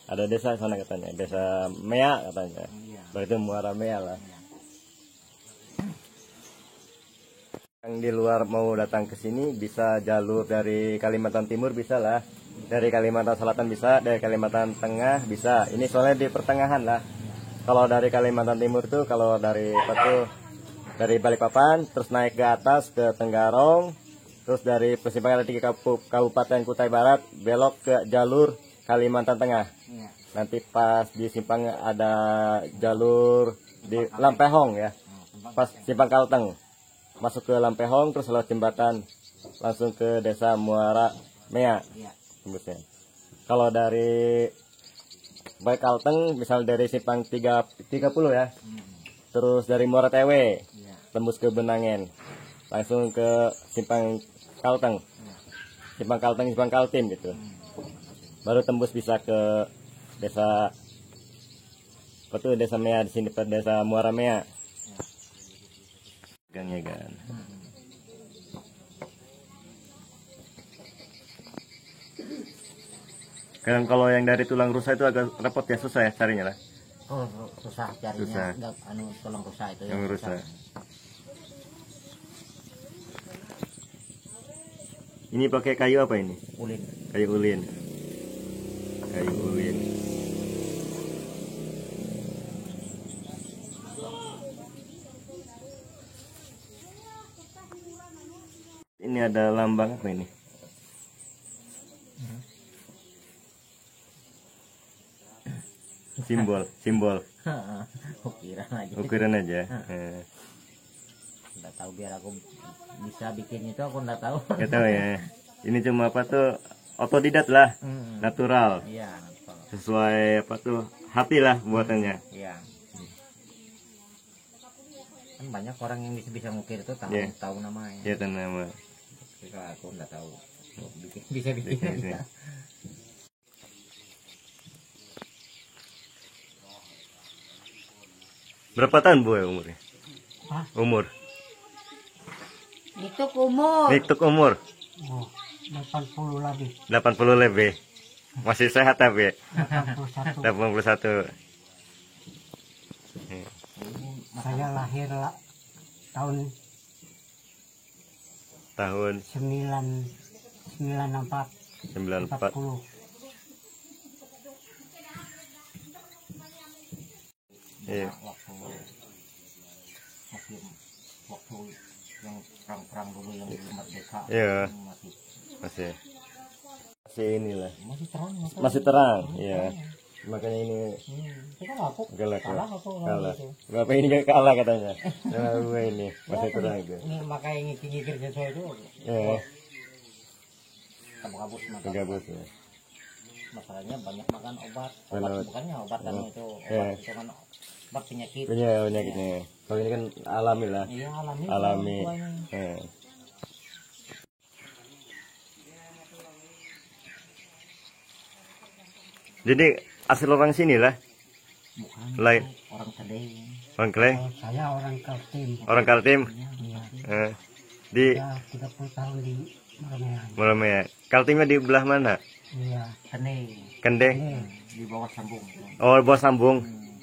Ada desa sana katanya, desa Mea katanya, berarti Muara Mea lah. Yang di luar mau datang ke sini bisa jalur dari Kalimantan Timur bisa lah. Dari Kalimantan Selatan bisa, dari Kalimantan Tengah bisa. Ini soalnya di pertengahan lah. Kalau dari Kalimantan Timur tuh, kalau dari dari Balikpapan, terus naik ke atas ke Tenggarong, terus dari persimpangan dari Kabupaten Kutai Barat belok ke jalur Kalimantan Tengah. Nanti pas di simpang ada jalur di Lampehong ya, pas simpang Kalteng, masuk ke Lampehong terus lewat jembatan langsung ke desa Muara Mea. Tembusnya. Kalau dari baik Kalteng, misal dari simpang 30 ya, terus dari Muara Tewe, tembus ke Benangen, langsung ke simpang Kalteng, simpang Kaltim gitu, baru tembus bisa ke desa apa tuh, desa Mea di sini, desa Muara Mea. Gangnya kan. Kan kalau yang dari tulang rusa itu agak repot ya, susah ya carinya lah. Oh, susah carinya. Tulang rusa itu yang rusa. Ini pakai kayu apa ini? Ulin. Kayu ulin. Kayu ulin. Ini ada lambang apa ini? Simbol. Ukiran aja. Nggak tahu, biar aku bisa bikin itu aku nggak tahu. Nggak tahu ya. Ini cuma apa tuh? otodidak lah, natural, Iya. sesuai apa tuh hati lah buatannya. Iya. Kan banyak orang yang bisa ngukir itu tahu Iya. tahu namanya. Ya nama. Kalau aku nggak tahu. Bisa bikin. Bikin. Berapa tahun Bu umurnya? Hah? Umur. Itu kumur. Niktuk umur Oh, 80 lebih. 80 lebih. Masih sehat tapi 81. 81. Saya lahir tahun Tahun 94. 94. 40. Iya. Waktu yang perang-perang dulu yang belum merdeka. Iya. Masih Masih inilah. terang. Masih terang. Iya. Makanya ini Kita ngaku galak ya. kalah atau Kalah. Bapak ini juga kalah katanya. Nah, gue ini masih terang itu. ini makanya ngikir-ngikir sesuai itu. Iya. Kabus Gabus ya. masalahnya banyak makan obat. Benar. Bukannya obat kan itu. Iya. Obat itu kan obat penyakit. Punya penyakitnya. Kalau ini kan alami lah. Iya alami. Alami. Orang tuanya. Eh. Jadi asal orang sini lah. Bukan. Lain. Orang Kedeng. Orang Kleng. Saya orang Kaltim. Orang Kaltim. Iya. Eh. Di Ya 30 tahun di Maramean. Malamnya. Kaltimnya di belah mana? Iya. Kedeng. Kendeng. Di bawah sambung. Oh, bawah sambung.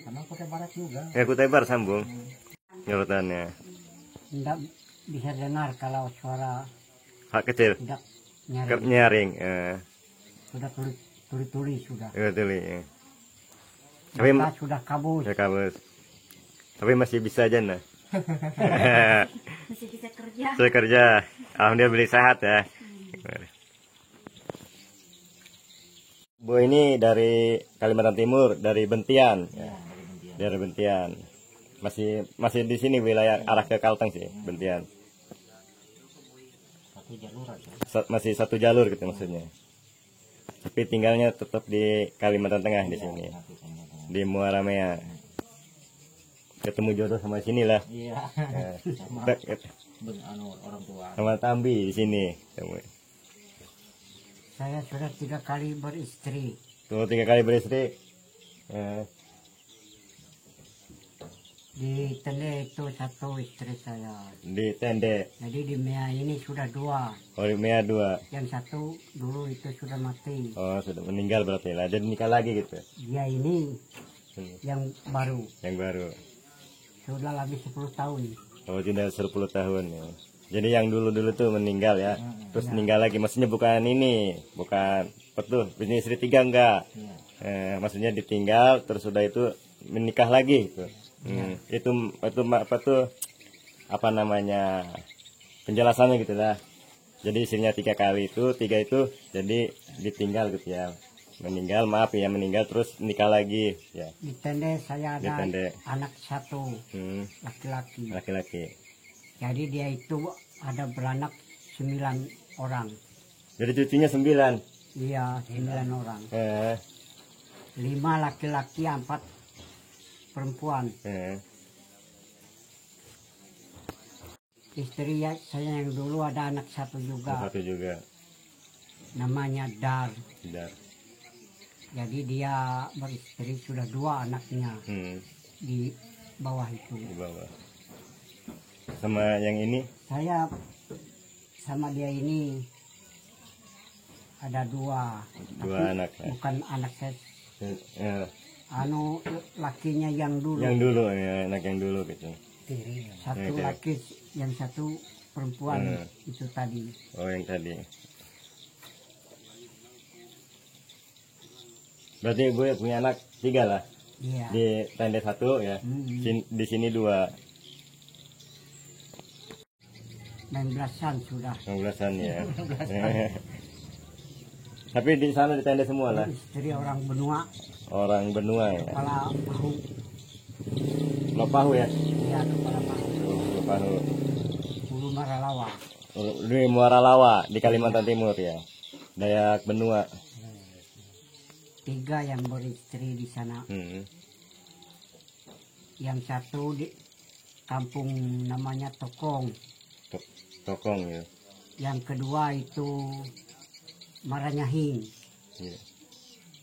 Karena Kota Barat juga. Ya Kutai Barat sambung. Nyorutannya. Tidak bisa dengar kalau suara Hak kecil. tidak Nyaring. nyaring. Eh. Sudah tulis sudah. Betul ya. Tapi Mata sudah kabus. ya kabus. Tapi masih bisa aja nah. Masih bisa kerja. Saya kerja. Alhamdulillah beli sehat ya. Bu ini dari Kalimantan Timur, dari Bentian. Ya. Dari Bentian. Masih di sini wilayah arah ke Kalteng sih, Bentian. Satu jalur aja. Masih satu jalur gitu maksudnya. Tapi tinggalnya tetap di Kalimantan Tengah di sini. Di Muaramea. Ketemu jodoh sama sini lah. Iya. Ya. Orang tua. Sama Tambi di sini. Saya sudah 3 kali beristri. Tuh 3 kali beristri. Di Tende itu 1 istri saya. Di Tende. Jadi di Mea ini sudah 2. Oh di Mea 2. Yang 1 dulu itu sudah mati. Oh sudah meninggal berarti lah. Jadi nikah lagi gitu. Dia ini yang baru. Yang baru. Sudah lebih 10 tahun. Oh sudah 10 tahun ya. Jadi yang dulu-dulu tuh meninggal ya. Terus meninggal lagi. Maksudnya bukan ini. Bukan apa tuh. Ini istri 3 enggak. Maksudnya ditinggal. Terus sudah itu menikah lagi gitu. Itu apa tuh apa namanya penjelasannya gitu lah. Jadi istrinya 3 kali itu 3 itu jadi ditinggal gitu ya, meninggal maaf ya meninggal terus nikah lagi ya. Di Tende saya Di ada Tende. anak 1 laki-laki. Laki-laki. Jadi dia itu ada beranak 9 orang. Jadi cucunya 9. Iya 9 orang. 5 laki-laki 4 perempuan. Istri saya yang dulu ada anak 1 juga. 1 juga. Namanya Dar. Dar. Jadi dia beristri sudah 2 anaknya di bawah itu. Di bawah. Sama yang ini? Saya sama dia ini ada 2. 2 anak. Bukan anak saya. Ya. Lakinya yang dulu. Yang dulu ya, anak yang dulu gitu. 1 laki, yang 1 perempuan itu tadi. Oh yang tadi. Berarti ibu punya anak 3 lah. Iya. Di Tende 1 ya. Di sini 2. 19-an sudah. 19-an ya. Tapi di sana di Tende semua lah. Istri orang benua. Orang benua ya. Kepala pahu. Lopahu ya. Iya kepala pahu. Lopahu. Hulu Maralawa. Di Muara Lawa di Kalimantan Timur ya. Dayak Benua. 3 yang beristri di sana. Yang satu di kampung namanya Tokong. Tokong ya. Yang kedua itu Maranyahing. Iya.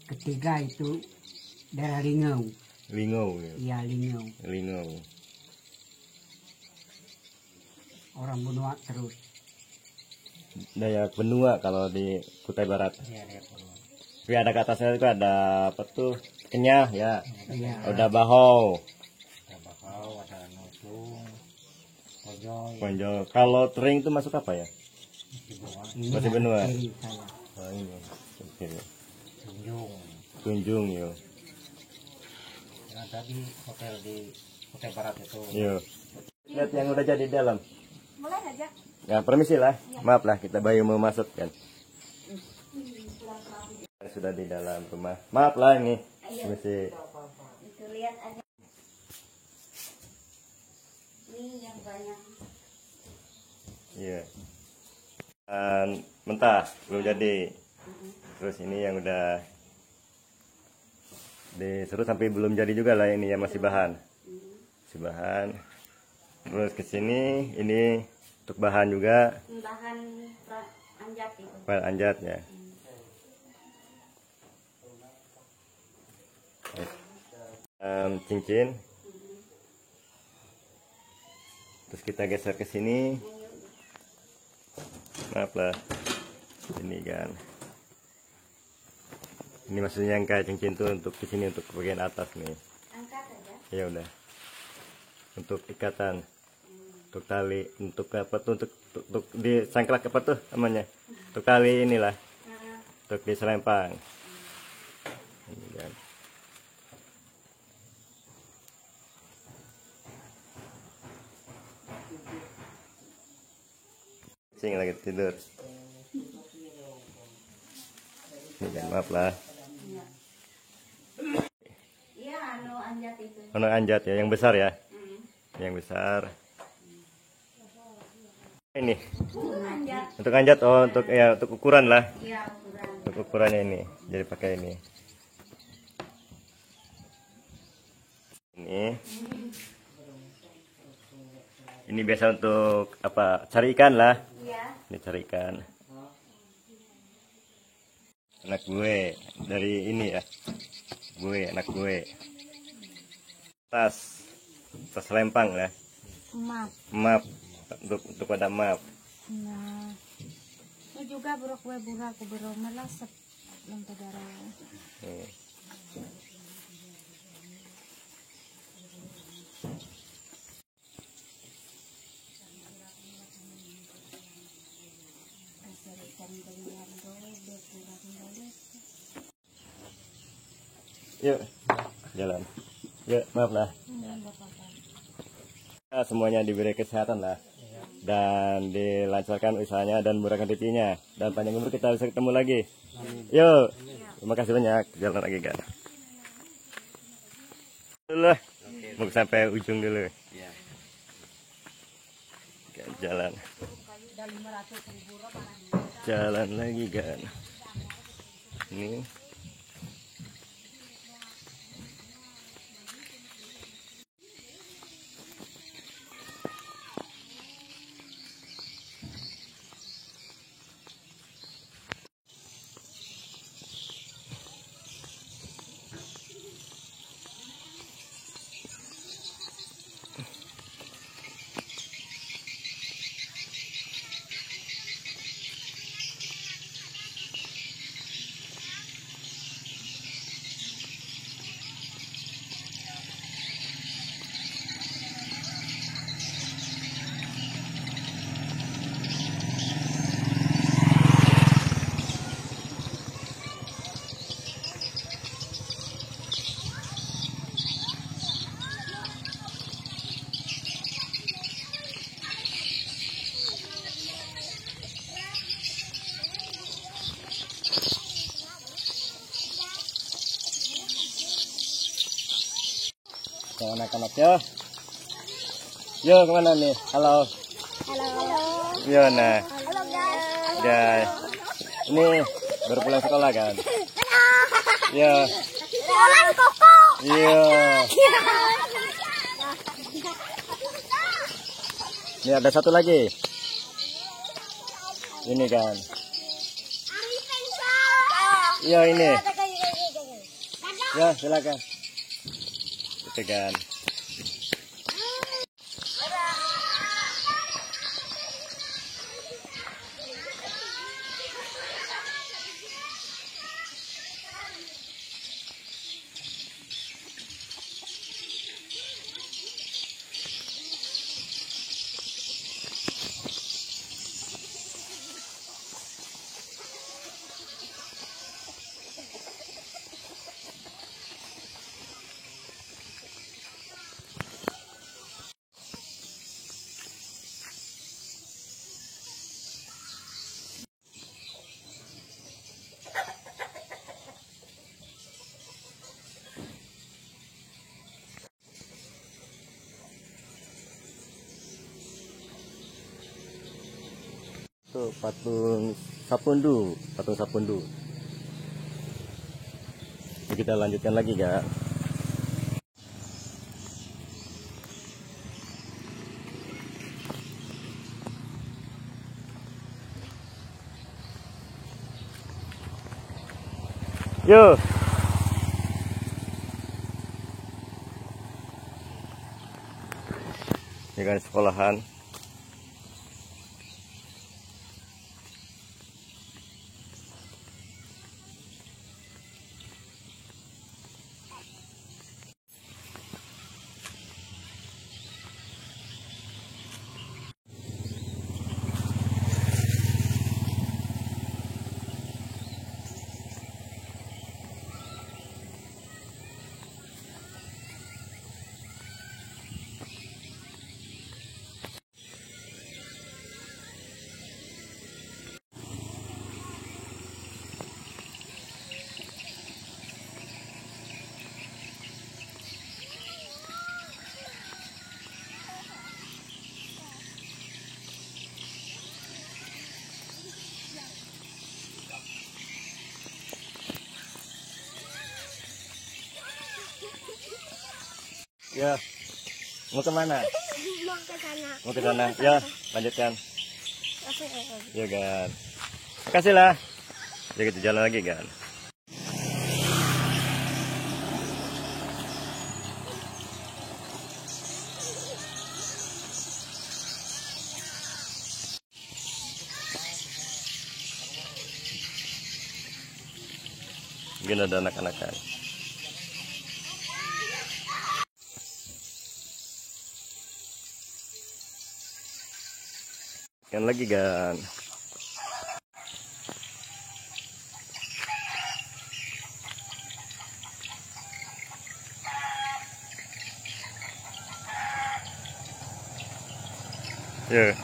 Ketiga itu daerah Lingau. Lingau ya. Iya, Lingau. Lingau. Orang Benua terus. Dayak Benua kalau di Kutai Barat. Tapi ada ke atasnya itu ada apa tuh? Kenyah ya. Iya. Ada Bahau. Ada Nutung, Pojol, Ponjol. Kalau Tering itu masuk apa ya? Ini Masih anak Benua. tiri saya. Oh, ini. Oke. Tunjung. Tunjung yo. Yang tadi hotel di Kutai Barat itu. Yo. Lihat yang udah jadi di dalam. Mulai aja. Ya, permisi lah. Maaf lah kita bayu mau masuk kan. Sudah di dalam rumah. Maaf lah ini. Permisi. Itu lihat aja. Ini yang banyak. Iya. Dan mentah belum jadi. Terus ini yang udah disuruh sampai belum jadi juga lah ini ya, masih bahan. Masih bahan. Terus ke sini ini untuk bahan juga. Bahan anjat itu. File anjat ya. Cincin. Terus kita geser ke sini. Maaf lah. Ini kan. Ini maksudnya yang kayak cincin tuh untuk di sini untuk bagian atas nih. Angkat aja. Ya udah. Untuk ikatan. Untuk tali, untuk apa tuh untuk di sangklak apa tuh namanya? Untuk tali inilah. Untuk di selempang. Ini kan. Cing lagi tidur. Ini kan, maaf lah. Iya, anjat itu. Anjat ya, yang besar ya. Yang besar. Ini Anjat. untuk anjat, oh untuk ya untuk ukuran lah. Iya, ukuran. Untuk ukurannya ini, jadi pakai ini. Ini biasa untuk apa? Cari ikan lah. Iya. Ini cari ikan. Anak gue dari ini ya. Gue, anak gue. Tas lempang lah. Map untuk pada map. Nah, ini juga buruk kue buruk aku baru melasap yang saudara. Yuk, jalan. Yuk, maaf lah. Nah, semuanya diberi kesehatan lah. Dan dilancarkan usahanya dan murahkan rezekinya. Dan panjang umur kita bisa ketemu lagi. Yuk, terima kasih banyak. Jalan lagi kan. Dulu, mau sampai ujung dulu. Jalan. Jalan lagi kan. Ini. Anak-anak yo. Yo kemana nih? Halo. Halo. Yo nah. Halo guys. Ya. Ini Baru pulang sekolah kan? Iya. Pulang koko. Iya. Ini ada satu lagi. Ini kan. Iya ini. Ya silakan. Itu kan. Tuh patung sapundu. Jadi kita lanjutkan lagi ya. Yuk. Ini kan sekolahan. Ya, mau kemana? Mau ke sana. Mau ke sana. Ya, lanjutkan. Ya kan. Makasih lah. Ya kita jalan lagi kan. Mungkin ada anak-anak kan. Kan lagi kan. Ya.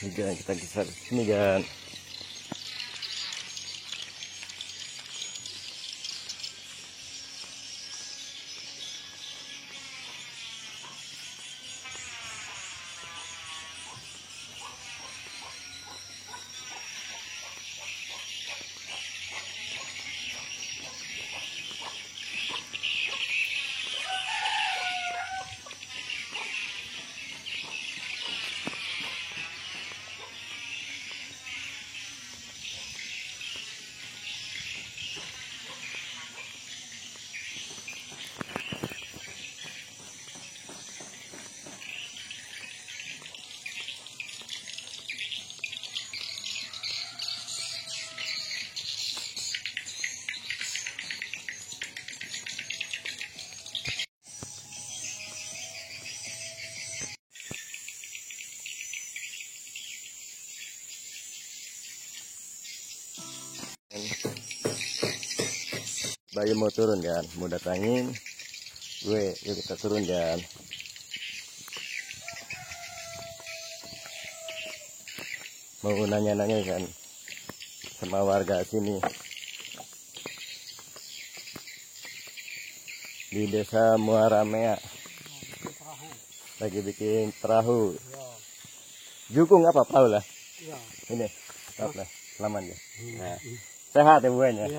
Ini Gan, kita geser sini Gan. Bayu mau turun kan, mau datangin gue, yuk kita turun kan. Mau nanya-nanya kan sama warga sini di desa Muara Mea, lagi bikin perahu. Jukung apa perahu lah? Ini, apa lah, laman ya. Nah. Sehat ya buahnya?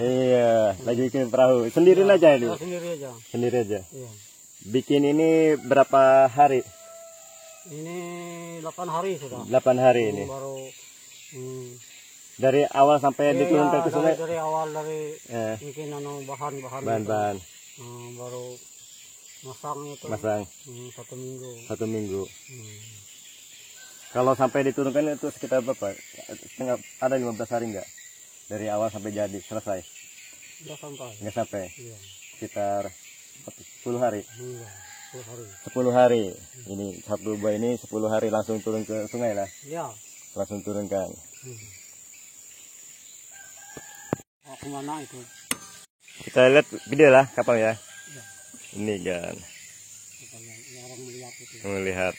Iya, lagi bikin perahu. Sendiri aja itu? Sendiri aja. Sendiri aja? Iya. Bikin ini berapa hari? Ini 8 hari sudah. 8 hari ini? Baru dari awal sampai diturunkan ke sungai? Dari awal, dari bikin bahan-bahan. Baru masang itu. Masang? 1 minggu. 1 minggu. Kalau sampai diturunkan itu sekitar berapa? Ada 15 hari enggak? Dari awal sampai jadi selesai? Enggak sampai. Enggak sampai? Iya. Sekitar 10 hari? Iya, 10 hari. 10 hari. Ini satu buah ini 10 hari langsung turun ke sungai lah? Iya. Langsung turunkan. Kemana itu? Kita lihat video lah kapal ya. Ya. Ini kan. Orang melihat itu. Melihat.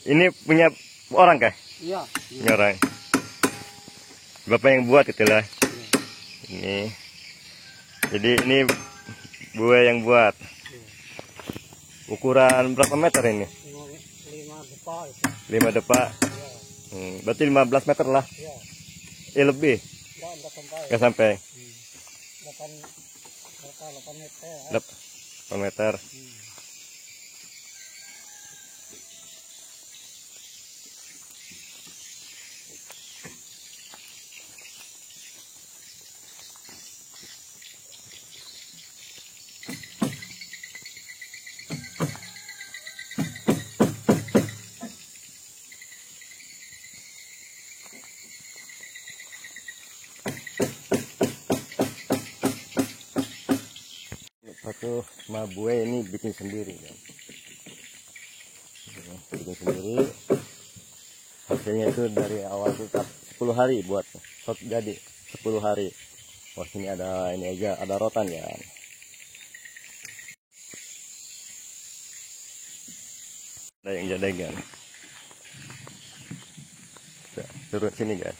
Ini punya orang kah? Iya. Punya orang. Bapak yang buat itulah. Ya. Ini. Jadi ini buah yang buat. Ya. Ukuran berapa meter ini? 5 depa itu. 5 depa. Ya. Berarti 15 meter lah. Ya. Lebih. Enggak sampai. Enggak sampai. 8 meter. 8 meter. Satu mabue ini bikin sendiri kan. Bikin sendiri. Hasilnya itu dari awal itu 10 hari buat jadi 10 hari. Wah, sini ada ini aja, ada rotan ya. Ada yang jadegan. Turun sini kan.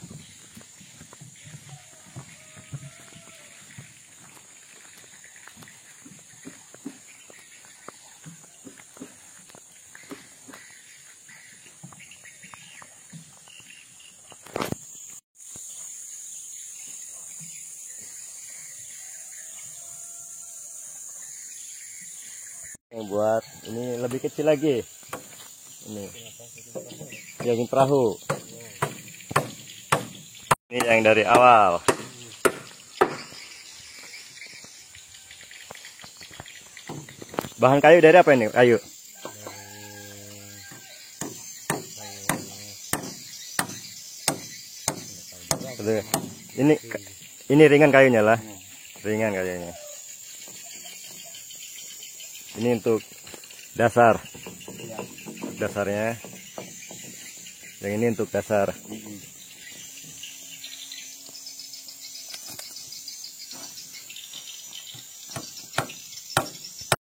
Yang buat ini lebih kecil lagi. Ini yang perahu. Ini yang dari awal. Bahan kayu dari apa ini? Kayu. Ini ringan kayunya lah. Ringan kayunya. Ini untuk dasar. Dasarnya. Yang ini untuk dasar.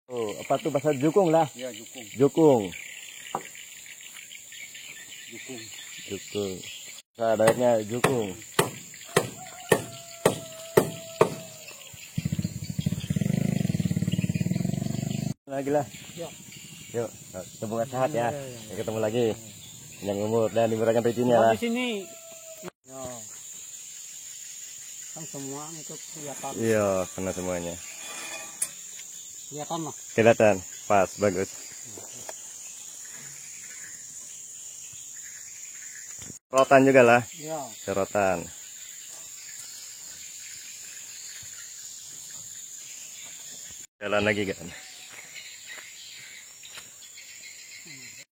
Oh, apa tuh bahasa jukung lah? Ya, jukung. Jukung. jukung. Jukung. Nah, dayaknya jukung. Lagi lah. Yuk, semoga sehat ya. Ketemu lagi. Yang umur dan dimurahkan rezekinya lah. Di sini. Ya. Kan semua itu kelihatan. Iya, kena semuanya. Kelihatan lah. Kelihatan, pas, bagus. Rotan juga lah. Ya. Serotan. Jalan lagi kan.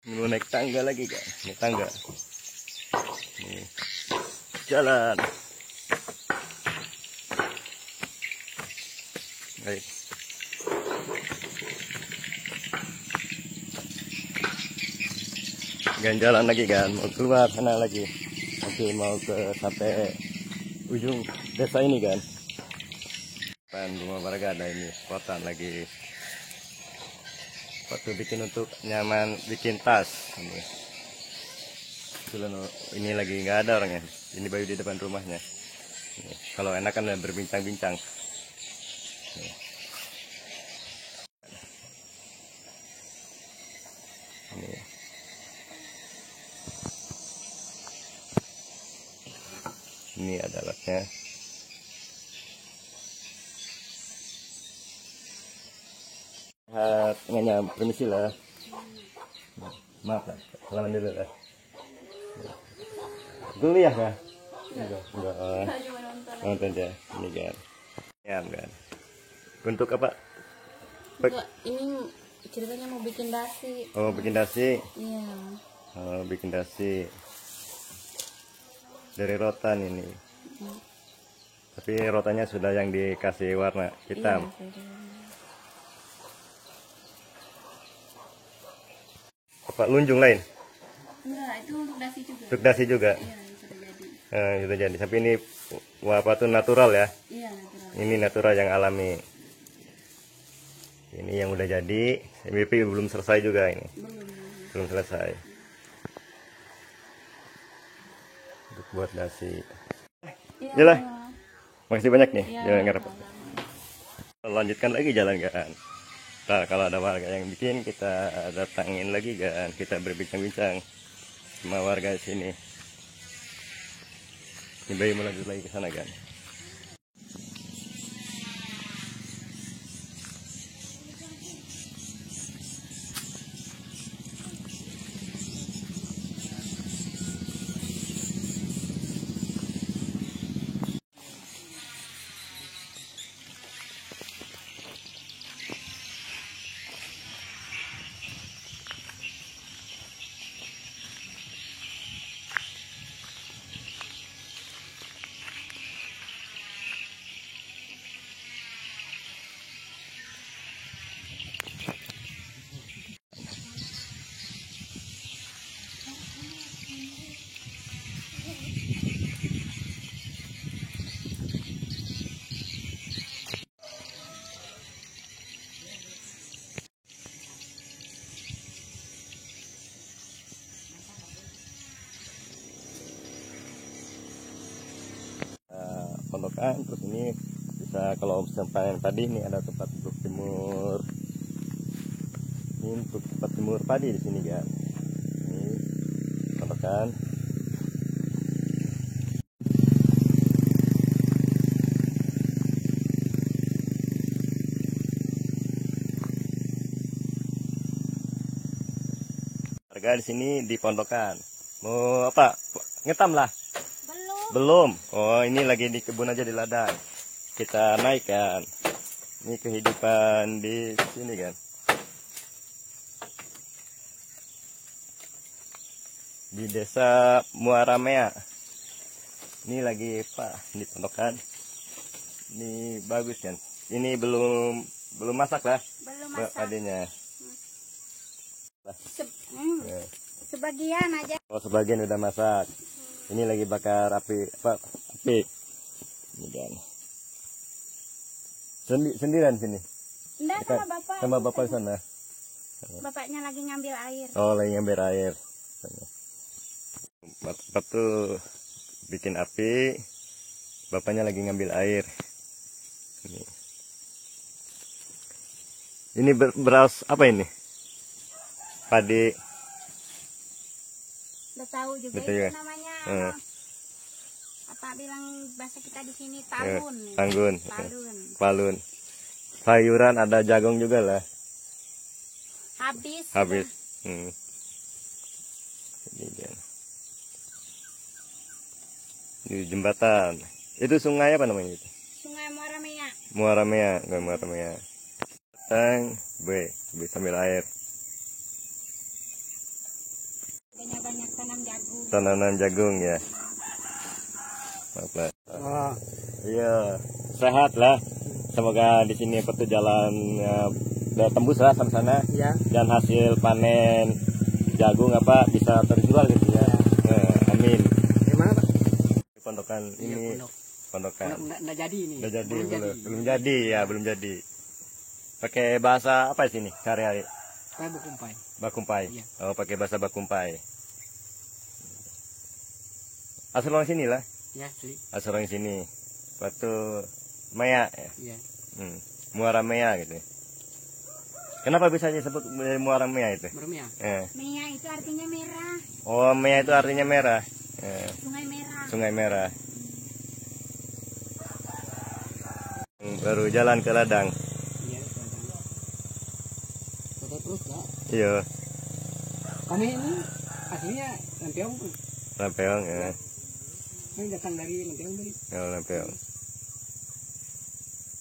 Mau naik tangga lagi kan. Naik tangga. Nih. Jalan. Baik. Gan jalan lagi kan. Mau keluar sana lagi. Nanti mau ke sampai ujung desa ini kan. Depan rumah warga ada ini rotan lagi. Waktu bikin untuk nyaman, bikin tas. Ini lagi nggak ada orangnya. Ini Bayu di depan rumahnya. Ini. Kalau enak kan berbincang-bincang. Ini ada alatnya. Tengahnya permisi lah. Maaf lah, salaman dulu lah. Kuliah kah? Enggak. Nonton aja. Ini kan. Ya kan. Untuk apa? Enggak, ini ceritanya mau bikin dasi. Oh, bikin dasi. Iya. Oh, bikin dasi. Dari rotan ini. Tapi rotannya sudah yang dikasih warna hitam. Iya, Apa lunjung lain? enggak, itu untuk dasi juga. Untuk dasi juga. Iya, sudah jadi. Sudah jadi. Tapi ini apa tuh natural ya? Iya, natural. Ini natural yang alami. Ini yang udah jadi. MVP belum selesai juga ini. Belum selesai. Untuk buat dasi. Iya. Jalan. Makasih banyak nih. Iya, Jangan ngarep. Lanjutkan lagi jalan kan. Nah, kalau ada warga yang bikin, kita datangin lagi kan. Kita berbincang-bincang sama warga di sini. Ini Bayu mau lanjut lagi ke sana kan. Pondokan, terus ini bisa kalau sampai padi ini ada tempat untuk jemur. Ini untuk tempat jemur padi di sini kan. Ini pondokan. Warga di sini di pondokan. Mau apa? Ngetam lah. Belum. Oh, ini lagi di kebun aja di ladang. Kita naik kan. Ini kehidupan di sini kan. Di desa Muaramea. Ini lagi di pondokan. Ini bagus kan. Ini belum masak lah. Belum masak. Padinya. Sebagian aja. Oh, sebagian udah masak. Ini lagi bakar api api. Ini kan. Sendirian sini. Enggak, sama bapak. Sama bapak di sana. Bapaknya lagi ngambil air. Oh, lagi ngambil air. Bapak tuh bikin api, bapaknya lagi ngambil air. Ini beras apa ini? Padi. Udah tahu juga Betul itu ya? namanya. Apa bilang bahasa kita di sini Ya, talun. tanggun. Talun. Palun. Sayuran ada jagung juga lah. Habis. Habis. Ini dia. Di jembatan. Itu sungai apa namanya itu? Sungai Muaramea. Muaramea, nggak Muaramea. Tang, sambil air. Banyak tanam jagung. Tanaman jagung ya. Maaf lah. Iya, sehat lah. Semoga di sini petu jalan udah tembus lah sampai sana. Ya. Dan hasil panen jagung apa bisa terjual gitu ya. Amin. Di mana, Pak? Pondokan ini. Pondokan. Nggak jadi ini. Udah jadi belum jadi ya, belum jadi. Pakai bahasa apa sini sehari-hari? Saya Bakumpai. Bakumpai. Iya. Oh, pakai bahasa Bakumpai. Asal orang sini lah. Ya, asli. Asal orang sini. Batu Maya ya. Iya. Muara Mea gitu. Kenapa bisa disebut Muara Mea itu? Muaramea. Mea itu artinya merah. Oh, Mea itu artinya merah. Sungai merah. Sungai merah. Baru jalan ke ladang. Iya, foto terus ya. Iya, Kami ini aslinya Lampiong. Lampeong ya. Kami datang dari Lampiong tadi. Oh, Lampeong.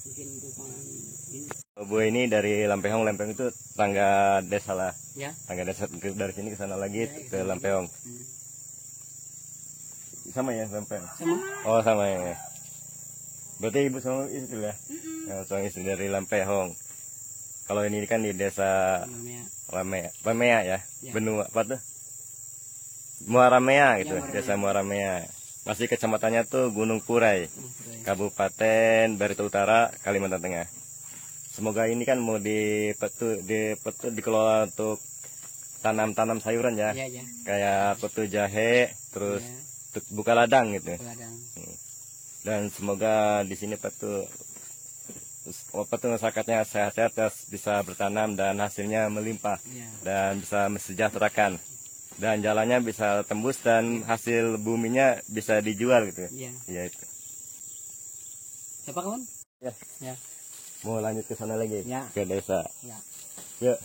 Bikin rumah ini. Bu ini dari Lampeong, Lampeong itu tangga desa lah. Ya. Tangga desa dari sini ke sana lagi ke Lampeong. Sama ya Lampeong? Sama. Oh, sama ya. Berarti ibu sama istri ya? Suami istri dari Lampeong. Kalau ini kan di desa Ramea ya. Benua apa tuh? Muaramea gitu, desa Muaramea. Masih kecamatannya tuh Gunung Purai, Kabupaten Barito Utara, Kalimantan Tengah. Semoga ini kan mau dikelola untuk tanam sayuran ya. Iya. Kayak petu jahe, terus buka ladang gitu. Ladang. Dan semoga di sini petu masyarakatnya sehat-sehat, bisa bertanam dan hasilnya melimpah dan bisa mesejahterakan. Dan jalannya bisa tembus dan hasil buminya bisa dijual gitu. Iya itu. Siapa kawan? Ya. Mau lanjut ke sana lagi ke desa. Ya. Yuk.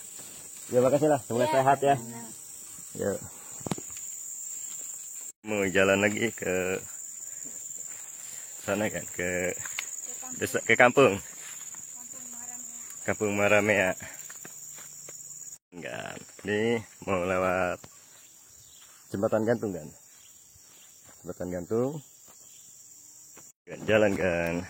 Ya makasih lah. Semoga sehat ya. Yuk. Mau jalan lagi ke sana kan ke desa, ke kampung. Kampung Muaramea. Enggak. Ini mau lewat jembatan gantung kan. Jembatan gantung. Jalan kan.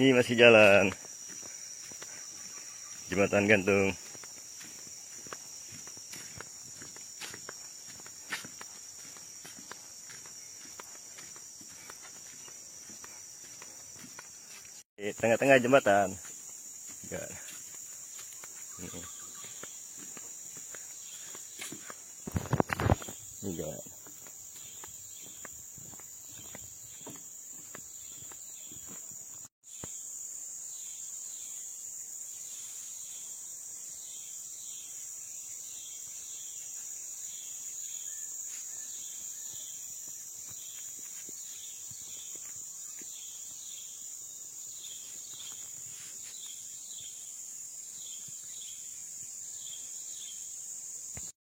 Ini masih jalan jembatan gantung. Di tengah-tengah jembatan. Enggak.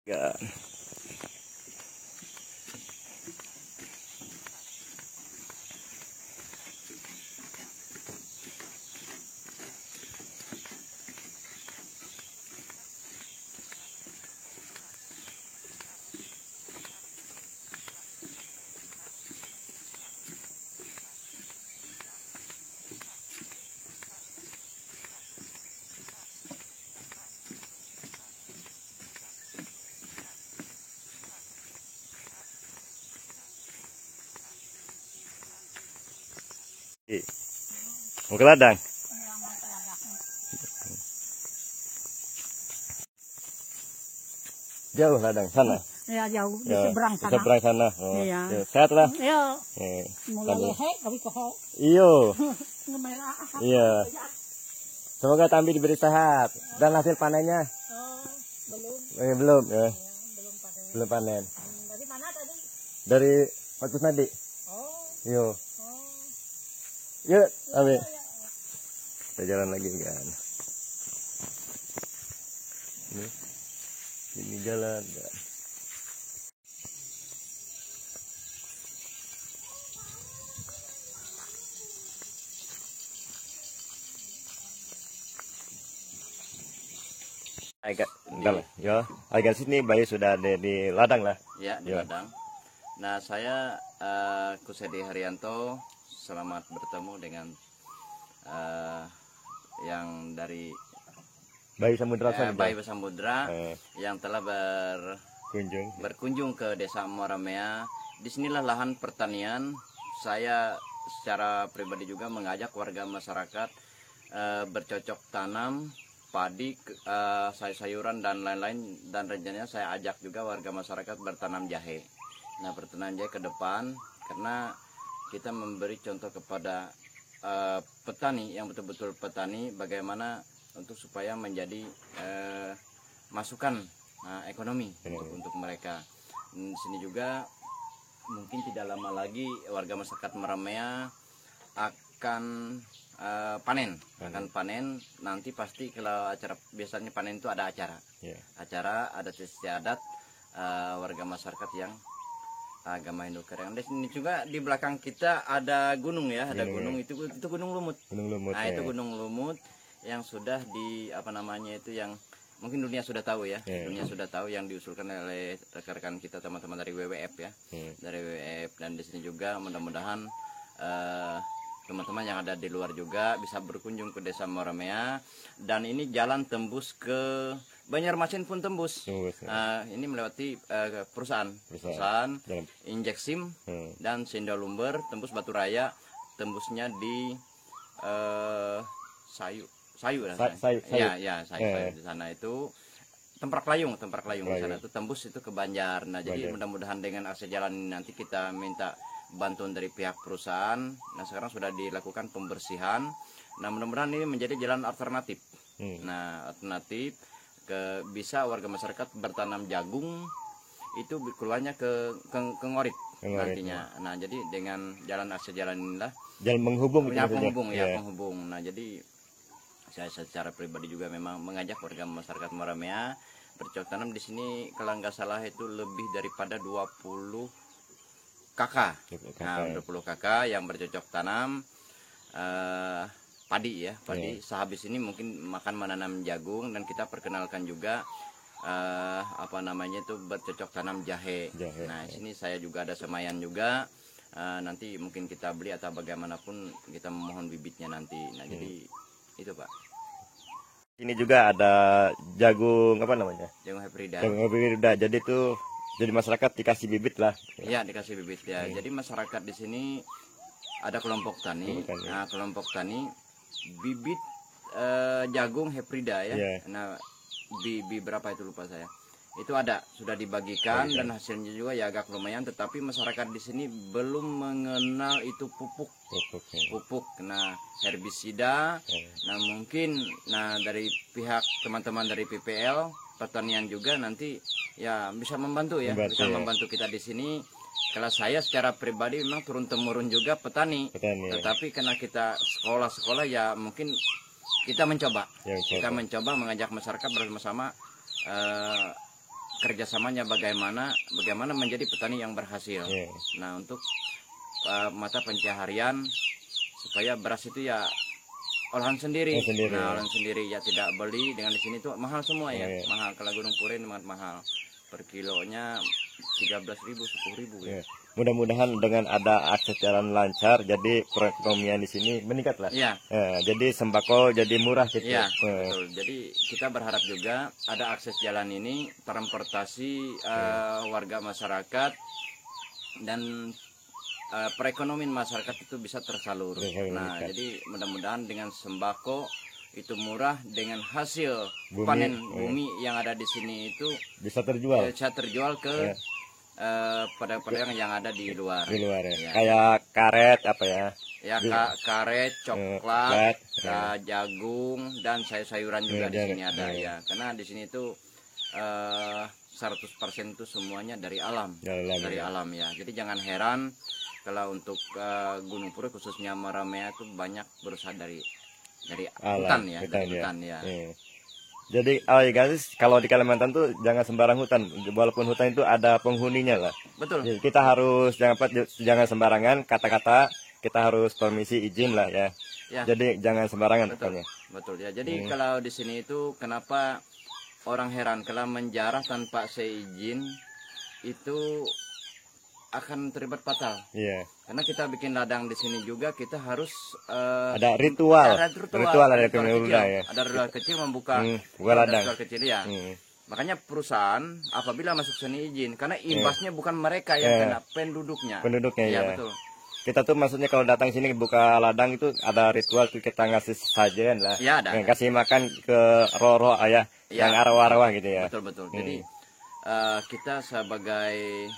Ya. Mau ke ladang? Jauh ladang sana? Ya jauh di Ya, seberang sana. seberang sana. Oh, Iya. ya, sehat lah. Ya, Tadi. mulai lehe kami koho. Iyo, Ngemerah. iya. Semoga Tambi diberi sehat dan hasil panennya. Belum. Belum ya. Belum panen. Belum panen. Dari mana tadi? Dari Pak Kusnadi. Oh. Yo. Oh. Yuk, Tambi. Kita jalan lagi kan. Ini jalan. Kan. Agak sini Bayu sudah ada di ladang lah. Ya, di ladang. Nah, saya Kusedi Haryanto, selamat bertemu dengan yang dari Bayu Samudra, Bayu Samudra yang telah berkunjung ke Desa Moramea. Disinilah lahan pertanian. Saya secara pribadi juga mengajak warga masyarakat bercocok tanam padi, sayur-sayuran dan lain-lain, dan rencananya saya ajak juga warga masyarakat bertanam jahe. Nah, bertanam jahe ke depan karena kita memberi contoh kepada petani yang betul-betul petani bagaimana untuk supaya menjadi masukan ekonomi untuk mereka. Di sini juga mungkin tidak lama lagi warga masyarakat Moramea akan panen. Nanti pasti kalau acara, biasanya panen itu ada acara, acara adat istiadat warga masyarakat yang agama Hindu Kereng. Di sini juga di belakang kita ada gunung ya, ada gunung itu Gunung Lumut. Nah, itu Gunung Lumut yang sudah di itu yang mungkin dunia sudah tahu ya, dunia sudah tahu, yang diusulkan oleh rekan-rekan kita, teman-teman dari WWF ya, dari WWF. Dan di sini juga mudah-mudahan teman-teman yang ada di luar juga bisa berkunjung ke Desa Moramea. Dan ini jalan tembus ke Banjarmasin pun tembus. Ini melewati perusahaan Injeksim dan Sindalumber, tembus Batu Raya, tembusnya di Sayu di sana itu Temprak Layung di sana itu tembus itu ke Banjar. Nah, jadi mudah-mudahan dengan akses jalan ini nanti kita minta bantuan dari pihak perusahaan. Nah, sekarang sudah dilakukan pembersihan. Nah, mudah-mudahan ini menjadi jalan alternatif. Nah, alternatif bisa warga masyarakat bertanam jagung itu keluarnya ke Ngorit nantinya. Nah, jadi dengan akses jalan inilah jalan penghubung. Nah, jadi saya secara pribadi juga memang mengajak warga masyarakat Moramea bercocok tanam di sini. Kalau nggak salah itu lebih daripada 20 kakak. Nah, 20 kakak yang bercocok tanam padi ya, padi. Sehabis ini mungkin menanam jagung, dan kita perkenalkan juga itu bercocok tanam jahe. Nah, sini saya juga ada semayan juga. Nanti mungkin kita beli atau bagaimanapun kita memohon bibitnya nanti. Nah, jadi itu Pak. Ini juga ada jagung Jagung Heprida. Jadi itu jadi masyarakat dikasih bibit lah. Iya, dikasih bibit ya. Jadi masyarakat di sini ada kelompok tani. Nah, kelompok tani bibit jagung Heprida ya. Nah, berapa itu lupa saya. Itu sudah dibagikan dan hasilnya juga ya agak lumayan, tetapi masyarakat di sini belum mengenal itu pupuk. Nah, herbisida. Nah, mungkin dari pihak teman-teman dari PPL pertanian juga nanti ya bisa membantu ya, membantu kita di sini. Kalau saya secara pribadi memang turun temurun juga petani. Tetapi karena kita sekolah ya mungkin kita mencoba. Kita mencoba mengajak masyarakat bersama-sama kerjasamanya bagaimana menjadi petani yang berhasil. Nah, untuk mata pencaharian supaya beras itu ya olahan sendiri. Nah, olahan sendiri ya, tidak beli. Dengan di sini tuh mahal semua ya. Mahal, kalau Gunung Puri sangat mahal. Per kilonya 13.000, 10.000 ya. Mudah-mudahan dengan ada akses jalan lancar, jadi perekonomian di sini meningkat lah. Jadi sembako jadi murah gitu. Betul. Jadi kita berharap juga ada akses jalan ini, transportasi warga masyarakat dan perekonomian masyarakat itu bisa tersalur. Nah, jadi mudah-mudahan dengan sembako itu murah, dengan hasil panen bumi yang ada di sini itu bisa terjual ke pedagang yang ada di luar. Ya. Kayak karet apa ya? Ya, karet, coklat, jagung dan sayur-sayuran juga di sini ada ya. Karena di sini itu 100% itu semuanya dari alam. Dari alam ya. Jadi jangan heran kalau untuk Gunung Puri khususnya Meramea itu banyak berusaha dari hutan ya, hutan ya. Jadi guys, kalau di Kalimantan tuh jangan sembarang hutan, walaupun hutan itu ada penghuninya lah. Betul. Jadi kita harus jangan sembarangan kata-kata, kita harus permisi izin lah ya. Jadi jangan sembarangan hutannya. Betul ya. Jadi kalau di sini itu kenapa orang heran kalau menjarah tanpa seizin itu akan terlibat fatal. Karena kita bikin ladang di sini juga kita harus ada ritual ada ritual kecil membuka ladang kecil ya. Makanya perusahaan apabila masuk sini izin, karena imbasnya bukan mereka yang kena, penduduknya ya. Betul. Kita tuh maksudnya kalau datang sini buka ladang itu ada ritual tuh, kita ngasih sajian lah. Kasih makan ke roh-roh yang arwah-arwah gitu ya. Betul. Jadi kita sebagai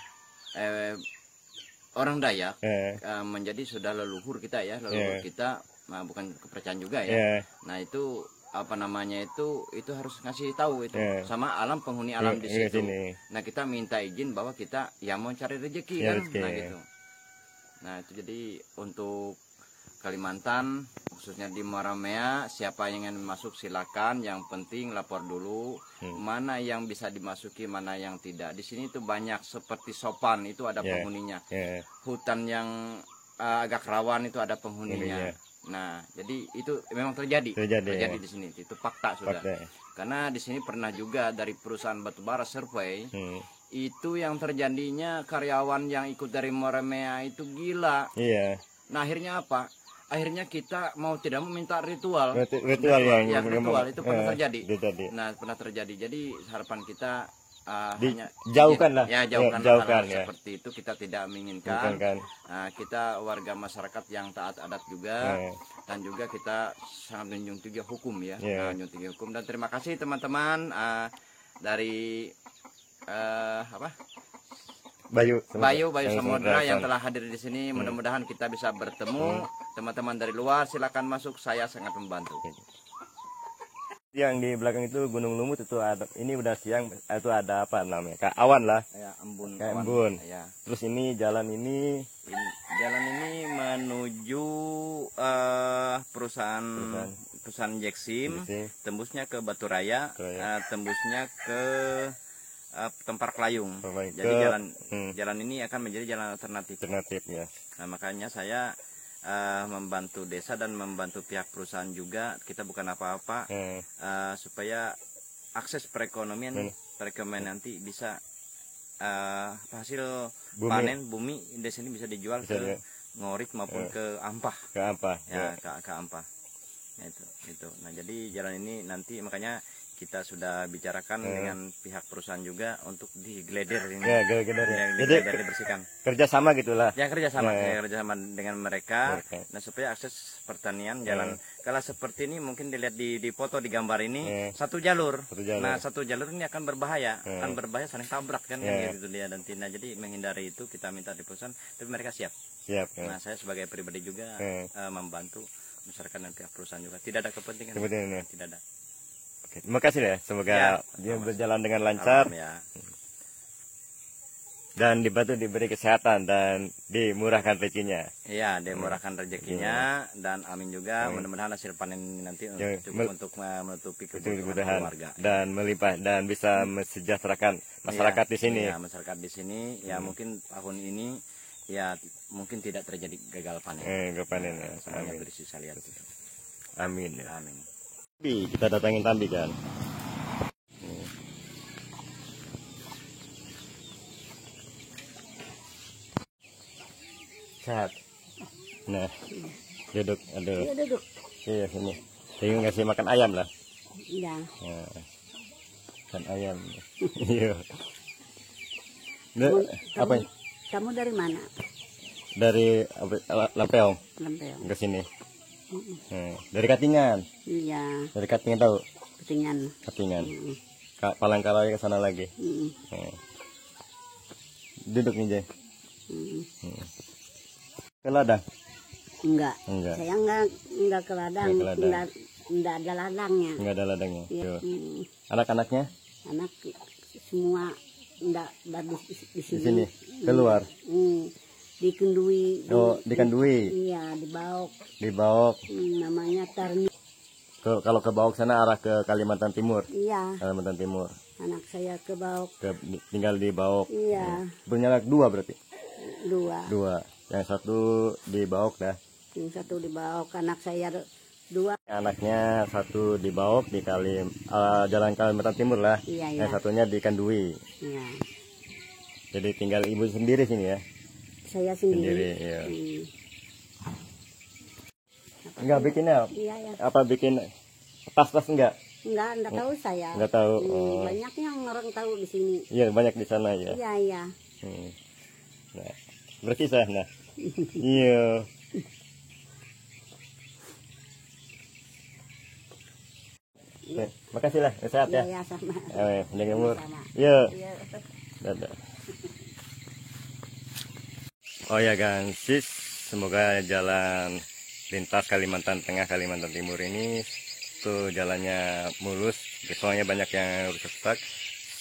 orang Dayak menjadi sudah leluhur kita ya, kita, nah bukan kepercayaan juga ya. Nah itu apa namanya itu harus ngasih tahu itu sama alam, penghuni alam di situ. Nah kita minta izin bahwa kita ya mau cari rezeki kan, nah gitu. Nah itu jadi untuk Kalimantan khususnya di Meramea, siapa yang ingin masuk silakan, yang penting lapor dulu mana yang bisa dimasuki, mana yang tidak. Di sini itu banyak seperti Sopan itu ada penghuninya, hutan yang agak rawan itu ada penghuninya. Nah jadi itu memang terjadi di sini, itu fakta sudah. Karena di sini pernah juga dari perusahaan batubara survei itu yang terjadinya karyawan yang ikut dari Meramea itu gila. Nah akhirnya apa? Akhirnya kita mau tidak meminta ritual itu pernah terjadi. Nah pernah terjadi. Jadi harapan kita hanya jauhkan lah. Jauhkan ya. Seperti itu kita tidak menginginkan. Kita warga masyarakat yang taat adat juga, dan juga kita sangat menjunjung tinggi hukum ya. Menjunjung tinggi hukum. Dan terima kasih teman-teman dari Bayu Samudra yang telah hadir di sini. Mudah-mudahan kita bisa bertemu. Teman-teman dari luar silakan masuk, saya sangat membantu. Yang di belakang itu Gunung Lumut itu ada, ini udah siang itu ada apa namanya? Kayak awan lah. Embun. Terus ini jalan ini menuju perusahaan Jeksim, tembusnya ke Batu Raya, tembusnya ke Tempar Kelayung. Jadi jalan ini akan menjadi jalan alternatif ya. Nah makanya saya membantu desa dan membantu pihak perusahaan juga. Kita bukan apa-apa supaya akses perekonomian nanti bisa hasil panen bumi di sini bisa dijual ke Ngorit maupun ke Ampah. Ke Ampah. Ya, itu. Nah jadi jalan ini nanti makanya kita sudah bicarakan dengan pihak perusahaan juga untuk digleder ini. Jadi dibersihkan. Kerjasama gitulah. Ya kerjasama dengan mereka. Nah supaya akses pertanian jalan. Kalau seperti ini mungkin dilihat di foto, di gambar ini satu jalur. Nah satu jalur ini akan berbahaya, saling tabrak kan gitu dia dan Tina. Jadi menghindari itu kita minta di perusahaan, tapi mereka siap. Nah saya sebagai pribadi juga membantu masyarakat dan pihak perusahaan juga. Tidak ada kepentingan. Tidak ada. Oke, terima kasih ya. Semoga dia berjalan dengan lancar. Dan dibantu diberi kesehatan dan dimurahkan rezekinya. Iya, dimurahkan rezekinya dan amin juga mudah-mudahan hasil panen ini nanti cukup untuk menutupi kebutuhan keluarga dan melimpah dan bisa mesejahterakan masyarakat di sini. Ya, masyarakat di sini ya mungkin tahun ini ya mungkin tidak terjadi gagal panen. Gagal panen ya. Semuanya bersih saya lihat. Amin. Ya. Amin. Kita datangin Tambi kan. Sehat. Nah, duduk. Aduh. Iya duduk. Iya sini. Saya ngasih makan ayam lah. Iya. Nah, makan ayam. Iya. Apa? Kamu dari mana? Dari Lampeong. Lampeong. Ke sini. Dari Katingan. Iya. Dari Katingan tahu? Katingan. Palangkaraya ke sana lagi. Duduk nih, Jay. Ke ladang? Enggak. Saya enggak ke ladang. Enggak ada ladangnya. Enggak ada ladangnya. Ya. Anak-anaknya? Anak semua enggak di sini. Di sini. Keluar. Dikendui. Oh, dikendui. Iya, di Baok. Di Baok. Namanya Tarni. Kalau ke Baok sana arah ke Kalimantan Timur. Iya. Kalimantan Timur. Anak saya ke Baok. Tinggal di Baok. Iya. Punya anak 2 berarti? 2. Yang satu di Baok dah. Yang satu di Baok. Anak saya 2. Anaknya satu di Baok di Jalan Kalimantan Timur lah. Iya. Yang satunya di Kandui. Iya. Jadi tinggal ibu sendiri sini ya? Saya sendiri. Iya. Enggak bikinnya? Iya, ya. Apa bikin tas-tas enggak? Enggak tahu saya. Enggak tahu. Banyak yang orang tahu di sini. Iya, banyak di sana ya. Iya. Nah, berkisah nah. Iya. Oke, makasih lah, sehat ya. Iya, sama. Panjang umur. Iya. Dadah. Oh ya guys, semoga jalan lintas Kalimantan Tengah Kalimantan Timur ini tuh jalannya mulus, soalnya banyak yang rusak.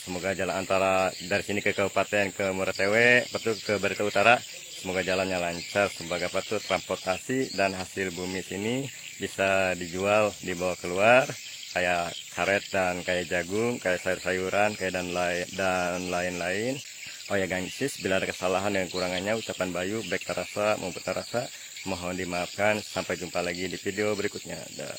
Semoga jalan antara dari sini ke kabupaten ke Moratewe, betul ke Barito Utara, semoga jalannya lancar sebagai patut transportasi dan hasil bumi sini bisa dijual, dibawa keluar kayak karet dan kayak jagung, kayak sayur-sayuran, kayak dan lain-lain. Oh ya guys, bila ada kesalahan dan kekurangannya ucapan Bayu baik terasa maupun terasa mohon dimaafkan. Sampai jumpa lagi di video berikutnya. Dah.